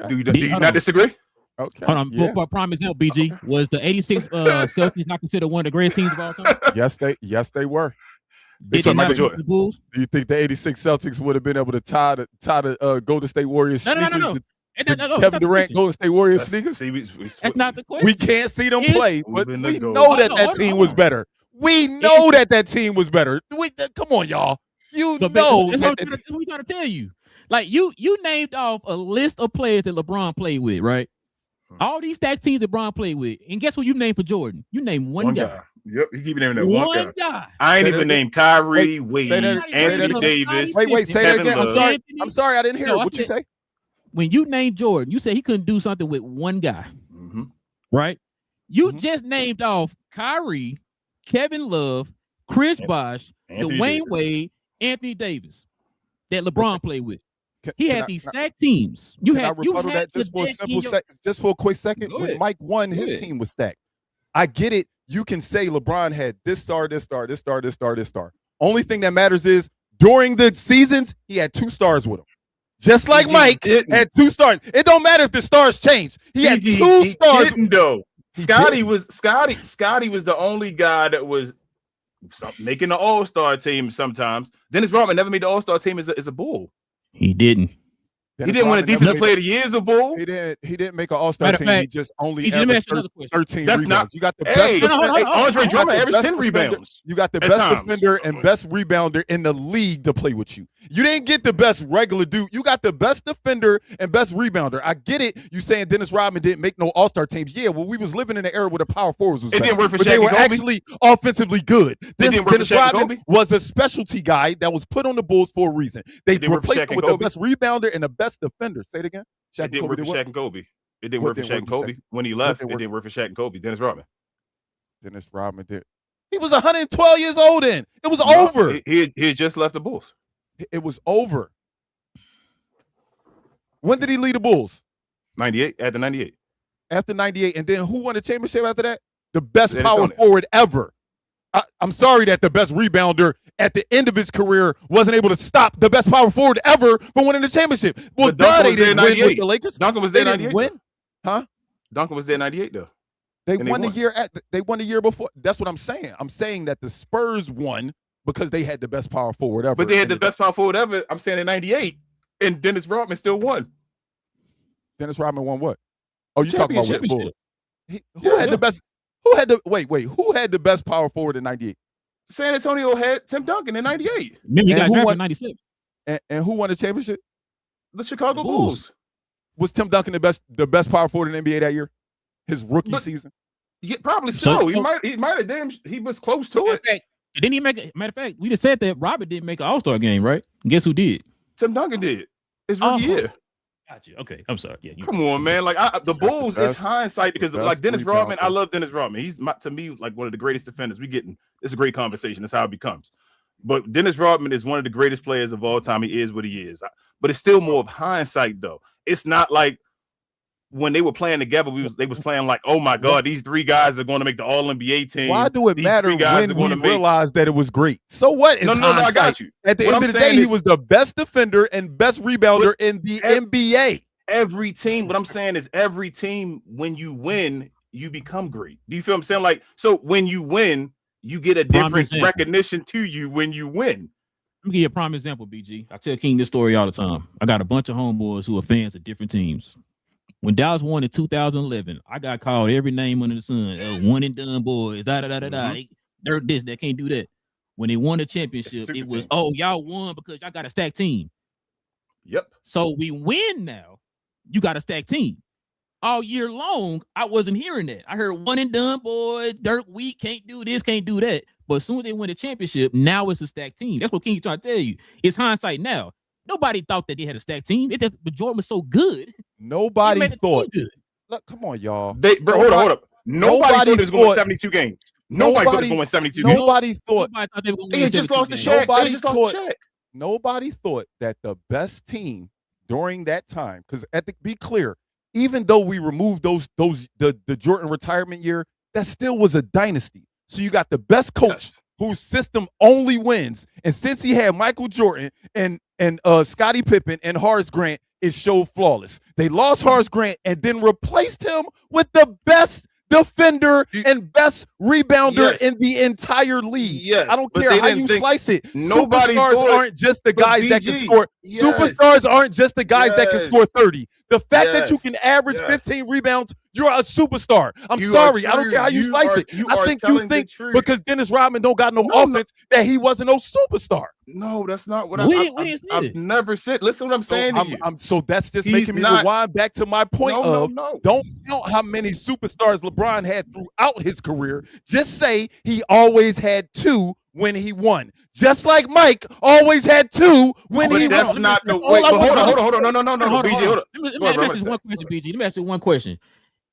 Do you not disagree? Okay. Hold on. For a prime example, BG, was the 86 Celtics not considered one of the greatest teams of all time? Yes, they were. Did they not beat the Bulls? Do you think the 86 Celtics would have been able to tie the Golden State Warriors sneakers? No. Kevin Durant Golden State Warriors sneakers? That's not the question. We can't see them play, but we know that team was better. We know that team was better. Come on, y'all. That's what we trying to tell you. Like you named off a list of players that LeBron played with, right? All these stacked teams that LeBron played with, and guess what you named for Jordan? You named one guy. Yep, you keep naming that one guy. I ain't even named Kyrie, Wade, Anthony Davis. Wait, say that again. Love. I'm sorry, I didn't hear what you say. When you named Jordan, you said he couldn't do something with one guy, right? You just named off Kyrie, Kevin Love, Chris Bosh, Dwayne Wade, Anthony Davis that LeBron played with. He had these stacked teams. You had that just for a quick second. When Mike won, his team was stacked. I get it. You can say LeBron had this star. Only thing that matters is during the seasons, he had 2 stars with him. Just like Mike had 2 stars. It don't matter if the stars change. He had 2 stars. Though. Scotty was the only guy that was making the All-Star team sometimes. Dennis Rodman never made the All-Star team as a Bull. He didn't. He didn't win a defensive player of the year as a Bull. He didn't make an All-Star team. He just only averaged 13 That's rebounds. not. You got the best. Andre Drummond averaged 10 rebounds. You got the best defender and best rebounder in the league to play with you. You didn't get the best regular dude. You got the best defender and best rebounder. I get it. You saying Dennis Rodman didn't make no All-Star teams. Yeah, well, we was living in an era where the power forwards was it didn't work for but Shaq they were and Kobe. actually offensively good. Dennis Rodman was a specialty guy that was put on the Bulls for a reason. They replaced him with the best rebounder and the best defender. Say it again. It didn't work for Shaq and Kobe. It didn't work for Shaq and Kobe. When he left, it didn't work for Shaq and Kobe. Dennis Rodman did. He was 112 years old then. It was over. He had just left the Bulls. It was over. When did he lead the Bulls? 98, after 98. After 98. And then who won the championship after that? The best power forward ever. I'm sorry that the best rebounder at the end of his career wasn't able to stop the best power forward ever from winning the championship. Well, they didn't win with the Lakers. Duncan was there in 98. Didn't win? Huh? Duncan was there in 98, though. They won the year before. That's what I'm saying. I'm saying that the Spurs won because they had the best power forward ever. But they had the best power forward ever. I'm saying in 98. And Dennis Rodman still won. Dennis Rodman won what? Oh, you talking about with the Bulls? Who had the best? Who had the Who had the best power forward in 98? San Antonio had Tim Duncan in 98. Maybe he got drafted in 96. And who won the championship? The Chicago Bulls. Was Tim Duncan the best power forward in the NBA that year? His rookie season? Yeah, probably so. He might have he was close to it. Didn't he matter of fact, we just said that Robert didn't make an All-Star game, right? Guess who did? Tim Duncan did. His rookie year. Gotcha. Okay, I'm sorry. Yeah, come on, man. Like the Bulls is hindsight because like Dennis Rodman, I love Dennis Rodman. He's to me like one of the greatest defenders. It's a great conversation. That's how it becomes. But Dennis Rodman is one of the greatest players of all time. He is what he is. But it's still more of hindsight, though. It's not like when they were playing together, they was playing like, oh my God, these 3 guys are going to make the All NBA team. Why do it matter when we realize that it was great? So what? No, I got you. At the end of the day, he was the best defender and best rebounder in the NBA. Every team, what I'm saying is every team, when you win, you become great. Do you feel what I'm saying? Like, so when you win, you get a different recognition to you when you win. me give you a prime example, BG. I tell King this story all the time. I got a bunch of homeboys who are fans of different teams. When Dallas won in 2011, I got called every name under the sun. One and done boys, They're this, they can't do that. When they won the championship, it was, y'all won because y'all got a stacked team. Yep. So we win now. You got a stacked team. All year long, I wasn't hearing that. I heard one and done, boys, dirt weak, can't do this, can't do that. But as soon as they win the championship, now it's a stacked team. That's what King's trying to tell you. It's hindsight now. Nobody thought that they had a stacked team. But Jordan was so good. Nobody thought. Look, come on, y'all. Hold up. Nobody thought it was going to win 72 games. Nobody thought it was going to win 72 games. Nobody thought they just lost the Shaq. Nobody thought that the best team during that time, because be clear, even though we removed the Jordan retirement year, that still was a dynasty. So you got the best coach whose system only wins. And since he had Michael Jordan and Scottie Pippen and Horace Grant, it showed flawless. They lost Horace Grant and then replaced him with the best defender and best rebounder in the entire league. Yes, I don't care how you slice it. Nobody Superstars aren't just the guys that can score. Superstars aren't just the guys that can score 30. The fact that you can average 15 rebounds, you're a superstar. I'm sorry. I don't care how you slice it. I think you think because Dennis Rodman don't got no offense that he wasn't no superstar. No, that's not what I've never said. Listen what I'm saying to you. So that's just making me rewind back to my point don't count how many superstars LeBron had throughout his career. Just say he always had 2 when he won. Just like Mike always had 2 when he won. That's not the way. Hold on. No. BG, hold on. Let me ask you one question, BG. Let me ask you one question.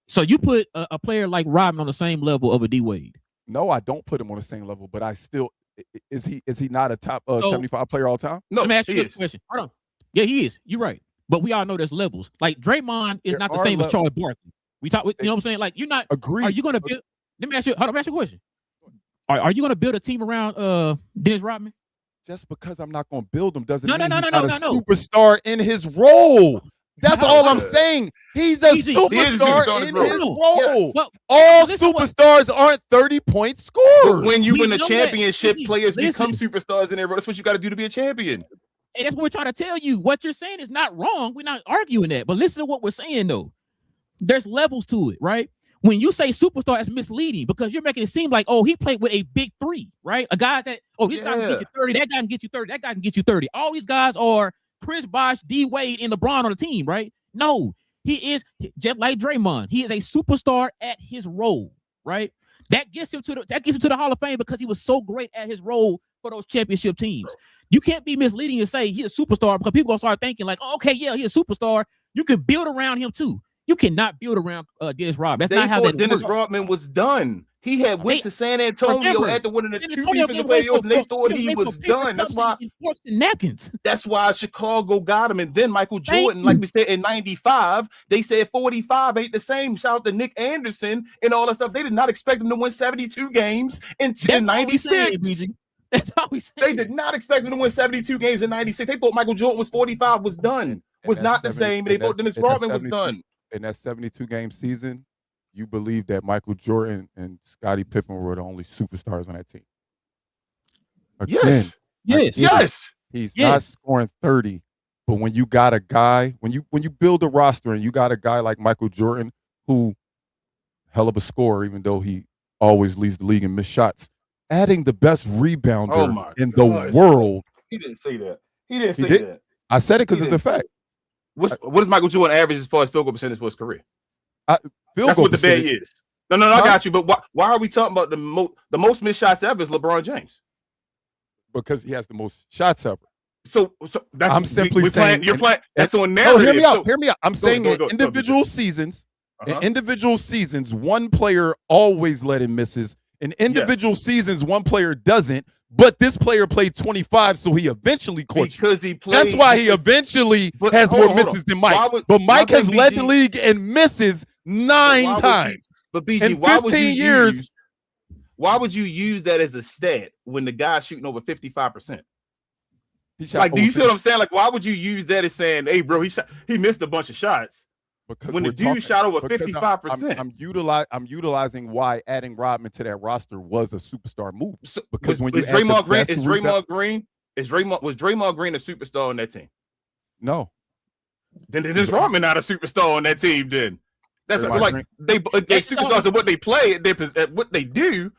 So you put a player like Rodman on the same level of a D Wade? No, I don't put him on the same level, but I still is he not a top 75 player all time? No, let me ask you a question. Hold on. Yeah, he is. You're right. But we all know there's levels. Like Draymond is not the same as Charles Barkley. We talk, you know what I'm saying? Like you're not. Agreed. Are you going to build? Let me ask you. Hold on. Let me ask you a question. Are you going to build a team around Dennis Rodman? Just because I'm not going to build him doesn't mean he's not a superstar in his role. That's all I'm saying. He's a superstar in his role. Yeah. All superstars aren't 30-point scorers. But when you win a championship, players become superstars in their role. That's what you got to do to be a champion. And that's what we're trying to tell you. What you're saying is not wrong. We're not arguing that. But listen to what we're saying, though. There's levels to it, right? When you say superstar, it's misleading because you're making it seem like, he played with a big 3, right? A guy that, this guy can get you 30, that guy can get you 30, that guy can get you 30. All these guys are Chris Bosh, D Wade, and LeBron on the team, right? No, he is just like Draymond. He is a superstar at his role, right? That gets him to the Hall of Fame because he was so great at his role for those championship teams. You can't be misleading and say he's a superstar because people gonna start thinking like, he's a superstar. You can build around him too. You cannot build around Dennis Rodman. That's not how that Dennis Rodman was done. He had went to San Antonio after winning the 2 defensive players, and they thought he was done. That's why Chicago got him. And then Michael Jordan, like we said in '95, they said 45 ain't the same. Shout out to Nick Anderson and all that stuff. They did not expect him to win 72 games in '96. That's how we say. They did not expect him to win 72 games in '96. They thought Michael Jordan was 45 was done. Was not the same. And they thought Dennis Rodman was done. In that 72-game season, you believe that Michael Jordan and Scottie Pippen were the only superstars on that team. Again, yes. He's not scoring 30, but when you got a guy, when you build a roster and you got a guy like Michael Jordan, who hell of a scorer, even though he always leads the league in missed shots, adding the best rebounder in the world. He didn't say that. He didn't say that. I said it because it's a fact. What is Michael Jordan average as far as field goal percentage for his career? That's what the bet is. No, I got you. But why are we talking about the most missed shots ever is LeBron James? Because he has the most shots ever. So that's I'm simply saying you're playing. That's on narrative. Hear me out. I'm saying in individual seasons. In individual seasons, one player always let in misses. In individual seasons, one player doesn't. But this player played 25, so he eventually caught you. Because he played. That's why he eventually has more misses than Mike. But Mike has led the league in misses 9 times. But BG, why would you use that as a stat when the guy's shooting over 55%? Like, do you feel what I'm saying? Like, why would you use that as saying, "Hey, bro, he missed a bunch of shots"? Because when the dude shot over 55%. I'm utilizing why adding Rodman to that roster was a superstar move. Because when you Draymond Green, was Draymond Green a superstar on that team? No. Then Dennis Rodman not a superstar on that team. Then that's like they superstars at what they play, at what they do,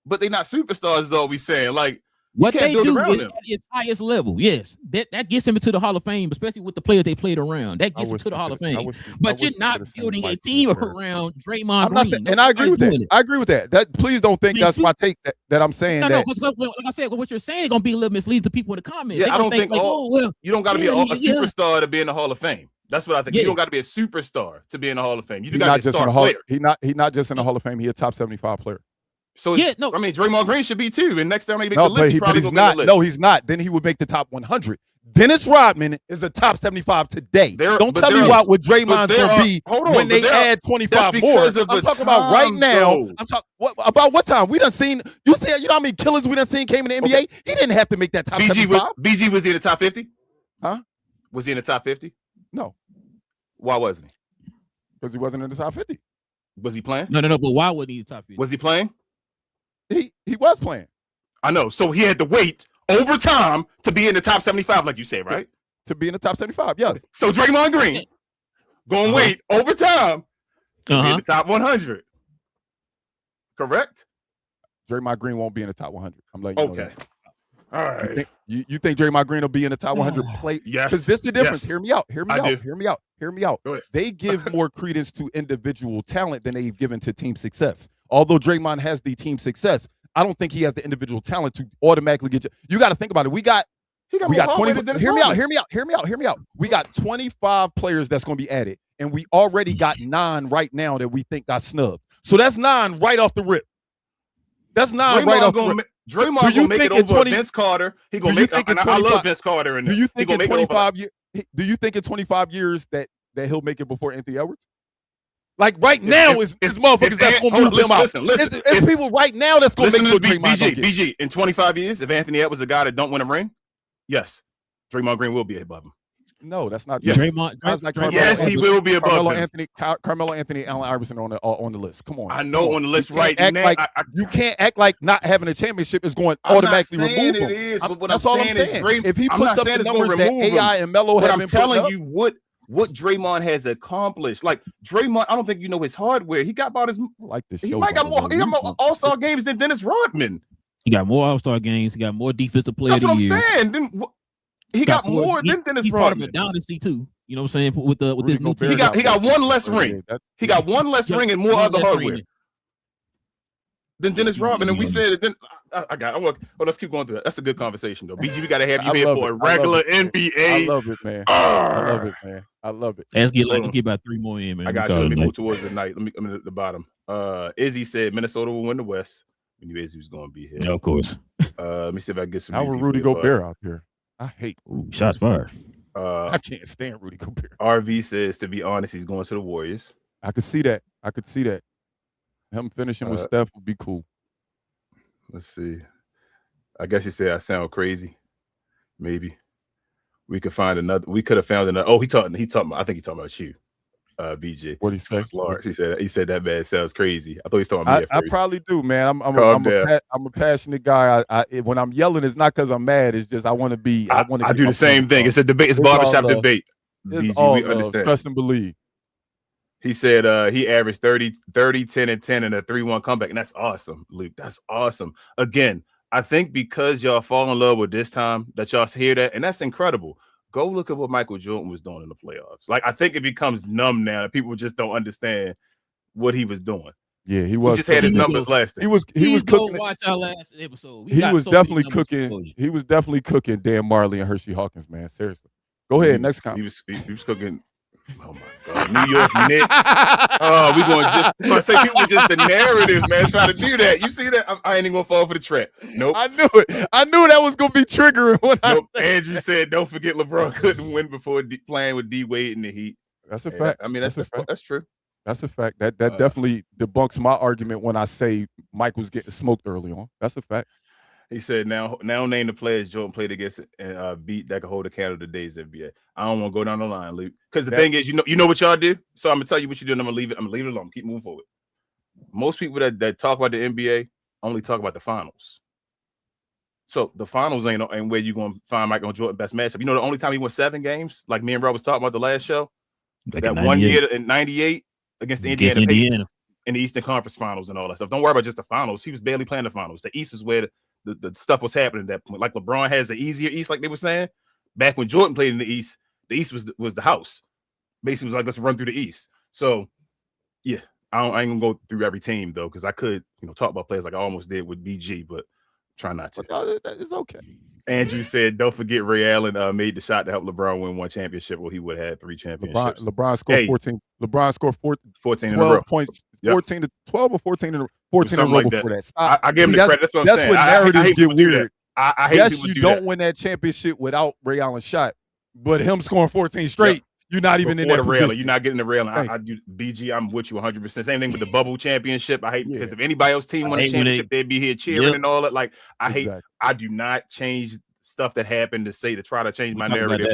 but they're not superstars. Is all we saying. Like what they do is at its highest level. Yes, that gets them into the Hall of Fame, especially with the players they played around. That gets them to the Hall of Fame. But you're not building a team around Draymond Green. And I agree with that. I agree with that. That please don't think that's my take that I'm saying. No, like I said, what you're saying is gonna be a little misleading to people in the comments. Yeah, I don't think you don't got to be a superstar to be in the Hall of Fame. That's what I think. You don't got to be a superstar to be in the Hall of Fame. You just got to be a star player. He's not just in the Hall of Fame. He's a top 75 player. So I mean, Draymond Green should be too. And next time he makes the list, but he's not. No, he's not. Then he would make the top 100. Dennis Rodman is a top 75 today. Don't tell me what Draymond's going to be when they add 25 more. I'm talking about right now. I'm talking about what time we done seen. You know how many killers we done seen came in the NBA? He didn't have to make that top 75. BG was he in the top 50? Huh? Was he in the top 50? No. Why wasn't he? Because he wasn't in the top 50. Was he playing? No. But why wasn't he in the top 50? Was he playing? He was playing. I know. So he had to wait over time to be in the top 75, like you said, right? To be in the top 75, yes. So Draymond Green gonna wait over time to be in the top 100. Correct? Draymond Green won't be in the top 100. I'm letting you know that. All right. You think Draymond Green will be in the top 100 play? Yes. Because this is the difference. Yes. Hear me out. Hear me out. They give more credence to individual talent than they've given to team success. Although Draymond has the team success, I don't think he has the individual talent to automatically get you. You got to think about it. We got 20. Hear me out. We got 25 players that's going to be added, and we already got 9 right now that we think got snubbed. So that's 9 right off the rip. That's 9 right off the rip. Draymond gonna make it over Vince Carter. He gonna make it. I love Vince Carter. Do you think in 25 years? Do you think in 25 years that he'll make it before Anthony Edwards? Like right now, is motherfuckers that's gonna move them out. It's people right now that's gonna make sure Draymond don't get. BG in 25 years, if Anthony Edwards is a guy that don't win a ring, yes, Draymond Green will be above him. No, that's not. Yes, Draymond, he will be above him. Carmelo Anthony, Allen Iverson on the list. Come on. I know on the list right now. You can't act like not having a championship is going to automatically remove him. It is, but what that's all I'm saying. If he puts up the numbers that AI and Melo have been putting up, I'm telling you what Draymond has accomplished. Like Draymond, I don't think you know his hardware. He got about his he might got more All-Star games than Dennis Rodman. He got more All-Star games. He got more defensive player. That's what I'm saying. Then he got more than Dennis Rodman. Part of a dynasty too. You know what I'm saying? With this new team. He got one less ring. He got one less ring and more other hardware than Dennis Rodman. And we said it. Then let's keep going through that. That's a good conversation though. BG, we got to have you here for a regular NBA. I love it, man. I love it. Let's get about 3 more in, man. I got you. Let me move towards the night. I'm at the bottom. Izzy said Minnesota will win the West. We knew Izzy was going to be here. Yeah, of course. Let me see if I can get some. How would Rudy Gobert out there? I hate shots fired. I can't stand Rudy Gobert. RV says, to be honest, he's going to the Warriors. I could see that. Him finishing with Steph would be cool. Let's see. I guess you say I sound crazy. Maybe we could find another. We could have found another. Oh, he talking. I think he's talking about you, BJ. What he say? Lawrence. He said that man sounds crazy. I thought he's talking about me at first. I probably do, man. I'm a passionate guy. When I'm yelling, it's not because I'm mad. It's just I want to be. I do the same thing. It's a debate. It's barbershop debate. BG, we understand. Trust and believe. He said he averaged 30, 10, and 10 in a 3-1 comeback. And that's awesome, Luke. That's awesome. Again, I think because y'all fall in love with this time that y'all hear that, and that's incredible. Go look at what Michael Jordan was doing in the playoffs. Like, I think it becomes numb now that people just don't understand what he was doing. Yeah, he was. He just had his numbers last time. He was cooking. Watch our last episode. He was definitely cooking. He was definitely cooking Dan Marley and Hershey Hawkins, man. Seriously. Go ahead. Next comment. He was cooking. Oh my God, New York Knicks. We going to say people just the narrative, man. Try to do that. You see that? I ain't even gonna fall for the trap. Nope. I knew it. I knew that was gonna be triggering. Andrew said, "Don't forget LeBron couldn't win before playing with D Wade in the Heat." That's a fact. I mean, that's true. That's a fact. That definitely debunks my argument when I say Mike was getting smoked early on. That's a fact. He said, now name the players Jordan played against and beat that could hold a candle to today's NBA. I don't want to go down the line, Luke. Because the thing is, you know what y'all do? So I'm gonna tell you what you do, and I'm gonna leave it alone. Keep moving forward. Most people that talk about the NBA only talk about the finals. So the finals ain't where you gonna find Michael Jordan best matchup. You know, the only time he won 7 games, like me and Rob was talking about the last show, Like that 1 year in '98 against the Indiana Pacers in the Eastern Conference Finals and all that stuff. Don't worry about just the finals. He was barely playing the finals. The East is where the stuff was happening at that point. Like LeBron has the easier East, like they were saying. Back when Jordan played in the East was the house. Basically, it was like, let's run through the East. So, yeah, I ain't gonna go through every team though, because I could, talk about players like I almost did with BG, but try not to. It's okay. Andrew said, "Don't forget Ray Allen made the shot to help LeBron win 1 championship. Well, he would have had 3 championships. LeBron scored 14. LeBron scored 14 in a row. Points. 14 to 12 or 14 in a row like before that. I give him the credit. That's what I'm saying. That's when narratives get weird. I hate yes, you don't win that championship without Ray Allen's shot, but him scoring 14 straight, you're not even in that position. You're not getting the railing. I do BG. I'm with you 100%. Same thing with the bubble championship. I hate because if anybody else team won a championship, they'd be here cheering and all that. Like I do not change stuff that happened to try to change my narrative.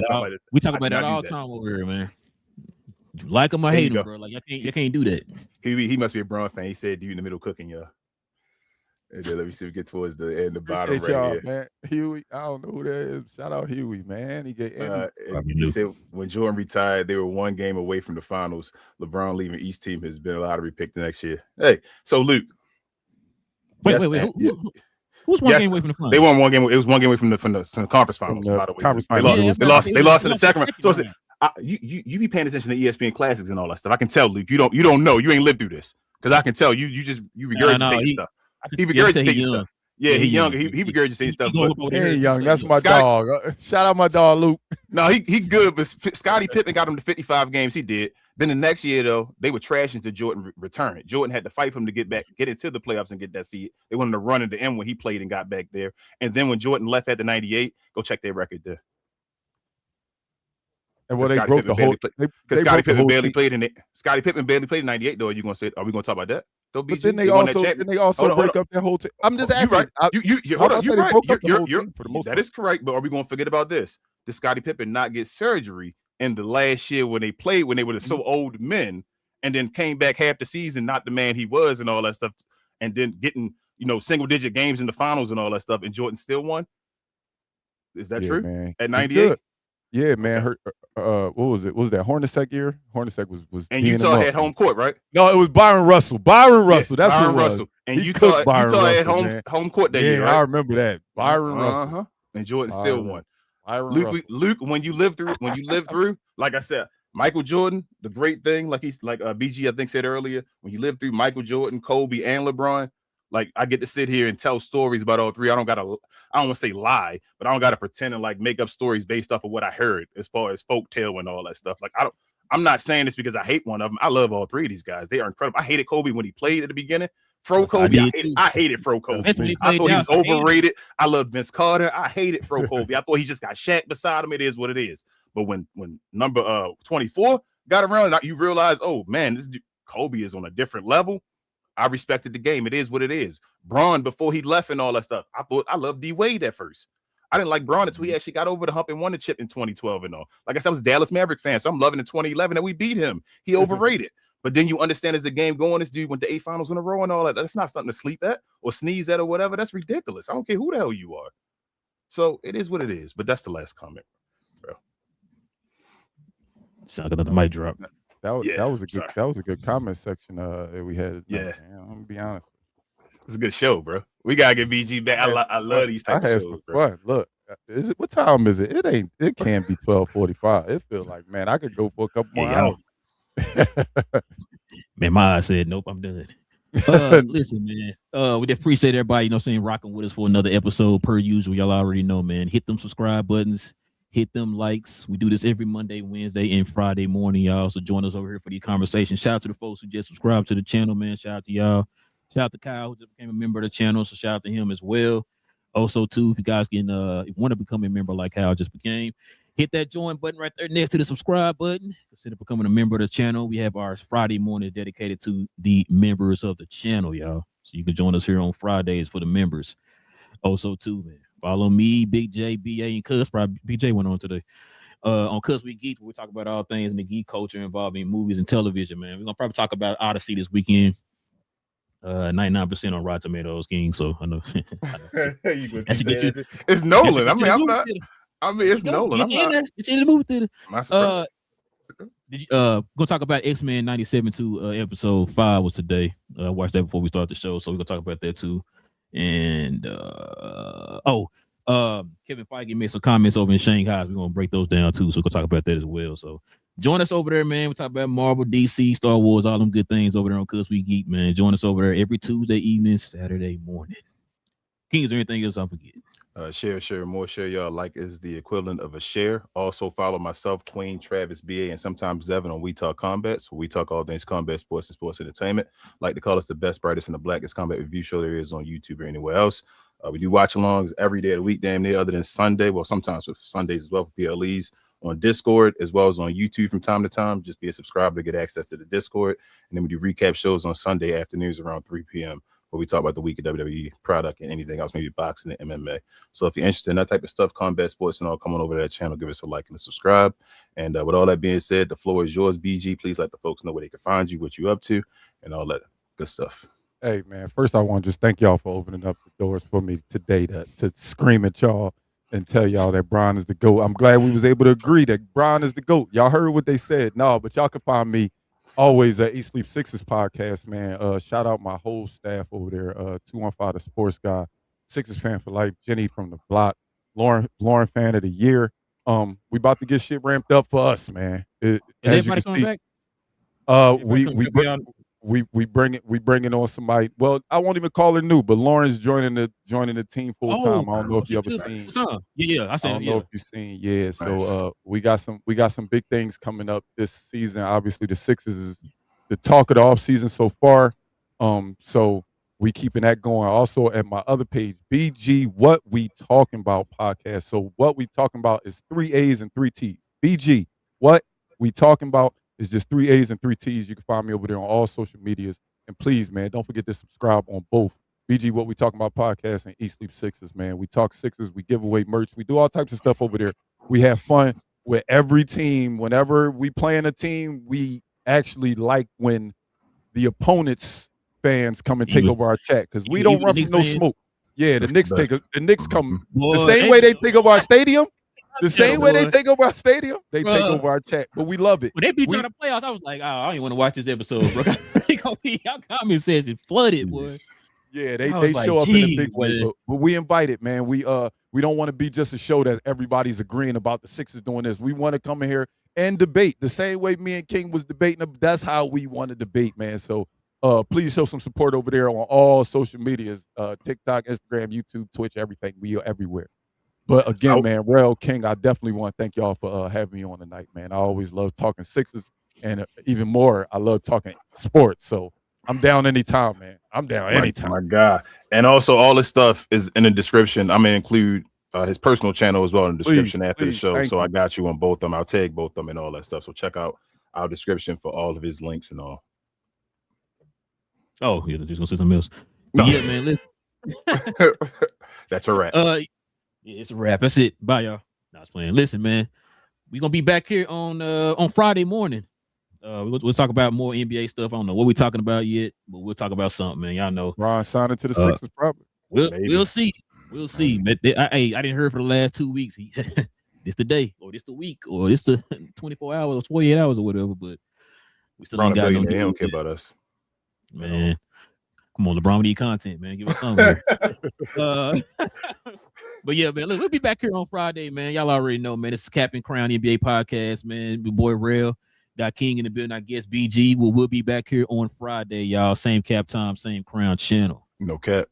We talk about that all the time over here, man. You like him or hate him, bro. Like you can't do that. He must be a Braun fan. He said, "You in the middle cooking, y'all." And then let me see if we get towards the end, the bottom right here. Man. Huey, I don't know who that is. Shout out Huey, man. He said when Jordan retired, they were 1 game away from the finals. LeBron leaving East team has been a lottery pick the next year. Hey, so Luke. Wait. Who's 1 game away from the finals? They won 1 game. It was 1 game away from the conference finals, by the way. Conference finals. They lost in the second round. So you be paying attention to ESPN Classics and all that stuff. I can tell, Luke. You don't know. You ain't lived through this. Because I can tell you regurgitate stuff. He regurgitates stuff. Yeah, he's young. He regurgitates stuff. He ain't young. That's my dog. Shout out my dog, Luke. No, he good, but Scottie Pippen got him to 55 games. He did. Then the next year, though, they were trashing to Jordan return. Jordan had to fight for him to get into the playoffs and get that seed. They wanted to run at the end when he played and got back there. And then when Jordan left at the 98, go check their record there. And they broke the whole because Scottie Pippen barely played in it. Scottie Pippen barely played in 98, though. Are we gonna talk about that? But then they also break up that whole team. I'm just asking. That is correct. But are we gonna forget about this? Did Scottie Pippen not get surgery in the last year when they played when they were so old men, and then came back half the season not the man he was and all that stuff, and then getting single digit games in the finals and all that stuff, and Jordan still won? Is that true? Man. At 98? Yeah, man. What was it? What was that Hornacek year? Hornacek was. And Utah had home court, right? No, it was Byron Russell. That's Byron Russell. And Utah had home court that year, right? I remember that. Byron Russell. And Jordan still won. Luke, when you live through, like I said, Michael Jordan, the great thing, like BG I think said earlier, when you live through Michael Jordan, Kobe, and LeBron. Like I get to sit here and tell stories about all three. I don't want to say lie, but I don't gotta pretend and make up stories based off of what I heard as far as folktale and all that stuff. Like I'm not saying this because I hate one of them. I love all 3 of these guys. They are incredible. I hated Kobe when he played at the beginning. Kobe, I hated Fro Kobe. I thought he was overrated. I loved Vince Carter. I hated Fro Kobe. I thought he just got Shaq beside him. It is what it is. But when number 24 got around, you realize, oh man, this dude, Kobe is on a different level. I respected the game. It is what it is. Braun, before he left and all that stuff, I loved D Wade at first. I didn't like Braun until he actually got over the hump and won the chip in 2012 and all. Like I said, I was a Dallas Maverick fan, so I'm loving in 2011 that we beat him. He overrated. But then you understand as the game going, this dude went to 8 finals in a row and all that. That's not something to sleep at or sneeze at or whatever. That's ridiculous. I don't care who the hell you are. So it is what it is. But that's the last comment, bro. Sound like the mic drop. That was a good comment section that we had. Yeah, I'm gonna be honest. It's a good show, bro. We gotta get BG back. I love these types of shows, bro. Fun. Look, what time is it? It can't be 12:45. It feels like, man, I could go for a couple more hours. Man, my eyes said nope, I'm done. Listen, man. We just appreciate everybody, rocking with us for another episode per usual. Y'all already know, man. Hit them subscribe buttons. Hit them likes. We do this every Monday, Wednesday, and Friday morning, y'all. So join us over here for the conversation. Shout out to the folks who just subscribed to the channel, man. Shout out to y'all. Shout out to Kyle, who just became a member of the channel. So shout out to him as well. Also, too, if you guys want to become a member like Kyle just became, hit that join button right there next to the subscribe button. Consider becoming a member of the channel. We have our Friday morning dedicated to the members of the channel, y'all. So you can join us here on Fridays for the members. Also, too, man. Follow me, Big J, BA, and Cuz. Probably BJ went on today. On Cuz We Geek, we talk about all things in the geek culture involving movies and television, man. We're going to probably talk about Odyssey this weekend. 99% on Rotten Tomatoes, King. So I know. It's Nolan. It's Nolan. It's in the movie theater. My surprise. Did you gonna talk about X-Men 97 episode 5 was today. Watched that before we start the show, so we're gonna talk about that too. And Kevin Feige made some comments over in Shanghai. We're gonna break those down too, so we're gonna talk about that as well. So join us over there, man. We talk about Marvel, DC, Star Wars, all them good things over there on Cuz We Geek, man. Join us over there every Tuesday evening, Saturday morning. King, is there anything else I forget? Share, more share, y'all. Like is the equivalent of a share. Also follow myself, Queen, Travis, BA, and sometimes Devin on We Talk Combat. So we talk all things combat sports and sports entertainment. Like to call us the best, brightest, and the blackest combat review show there is on YouTube or anywhere else. We do watch alongs every day of the week, damn near, other than Sunday. Well, sometimes with Sundays as well for PLEs on Discord as well as on YouTube from time to time. Just be a subscriber to get access to the Discord. And then we do recap shows on Sunday afternoons around 3 p.m. where we talk about the week of WWE product and anything else, maybe boxing and MMA. So if you're interested in that type of stuff, combat sports and all, come on over to that channel, give us a like and a subscribe. And with all that being said, the floor is yours, BG. Please let the folks know where they can find you, what you're up to, and all that good stuff. Hey, man, first I want to just thank y'all for opening up the doors for me today to scream at y'all and tell y'all that Bron is the GOAT. I'm glad we was able to agree that Bron is the GOAT. Y'all heard what they said. No, but y'all can find me always at Eat Sleep Sixes podcast, man. Shout out my whole staff over there. 215 the sports guy, Sixers fan for life, Jenny from the block, Lauren fan of the year. We about to get shit ramped up for us, man. Is everybody coming back? We bring it on somebody. Well, I won't even call her new, but Lauren's joining the team full time. I don't know if you ever seen. Yeah, I don't know if you've seen. Yeah, so we got some big things coming up this season. Obviously, the Sixers is the talk of the offseason so far. So we keeping that going. Also at my other page, BG What We Talking About podcast. So what we talking about is 3 A's and 3 T's. BG What We Talking About. It's just 3 A's and 3 T's. You can find me over there on all social medias. And please, man, don't forget to subscribe on both BG What We Talking About podcast and Eat Sleep Sixes, man. We talk Sixers. We give away merch. We do all types of stuff over there. We have fun with every team. Whenever we play in a team, we actually like when the fans come and take over our chat because we don't run from no smoke. Yeah, the Knicks come the same way they take over our stadium. The same way they take over our stadium, they take over our chat. But we love it. When they beat you in the playoffs, I was like, I don't even want to watch this episode, bro. Y'all comment section flooded, boy. Yeah, they show up in a big way. But we invite it, man. We don't want to be just a show that everybody's agreeing about the Sixers doing this. We want to come in here and debate the same way me and King was debating. That's how we want to debate, man. So please show some support over there on all social medias, TikTok, Instagram, YouTube, Twitch, everything. We are everywhere. But again, man, Relle, King, I definitely want to thank y'all for having me on tonight, man. I always love talking Sixers, and even more, I love talking sports. So I'm down anytime, man. I'm down anytime. My God. And also, all this stuff is in the description. I'm going to include his personal channel as well in the description after the show. So I got you on both of them. I'll tag both of them and all that stuff. So check out our description for all of his links and all. Oh, yeah, just going to say something else. No. Yeah, man, listen. That's a wrap. Yeah, it's a wrap. That's it. Bye, y'all. No, I was playing. Listen, man, we're gonna be back here on Friday morning. We'll talk about more NBA stuff. I don't know what we're talking about yet, but we'll talk about something, man. Y'all know. Ron signing to the Sixers, probably. We'll see. We'll see. But I didn't hear for the last 2 weeks. This the day, or this the week, or this the 24 hours, or 48 hours, or whatever. But we still ain't got no. They don't care about us, man. Come on, LeBron, we need content, man. Give us something. But yeah, man, look, we'll be back here on Friday, man. Y'all already know, man. This is Captain Crown NBA podcast, man. Your boy Relle got King in the building. I guess BG. We'll be back here on Friday, y'all. Same cap time, same crown channel. No cap.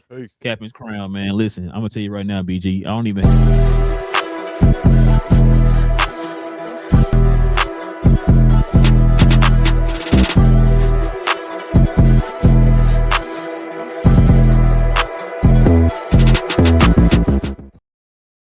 Hey. Captain's Crown, man. Listen, I'm gonna tell you right now, BG. I don't even.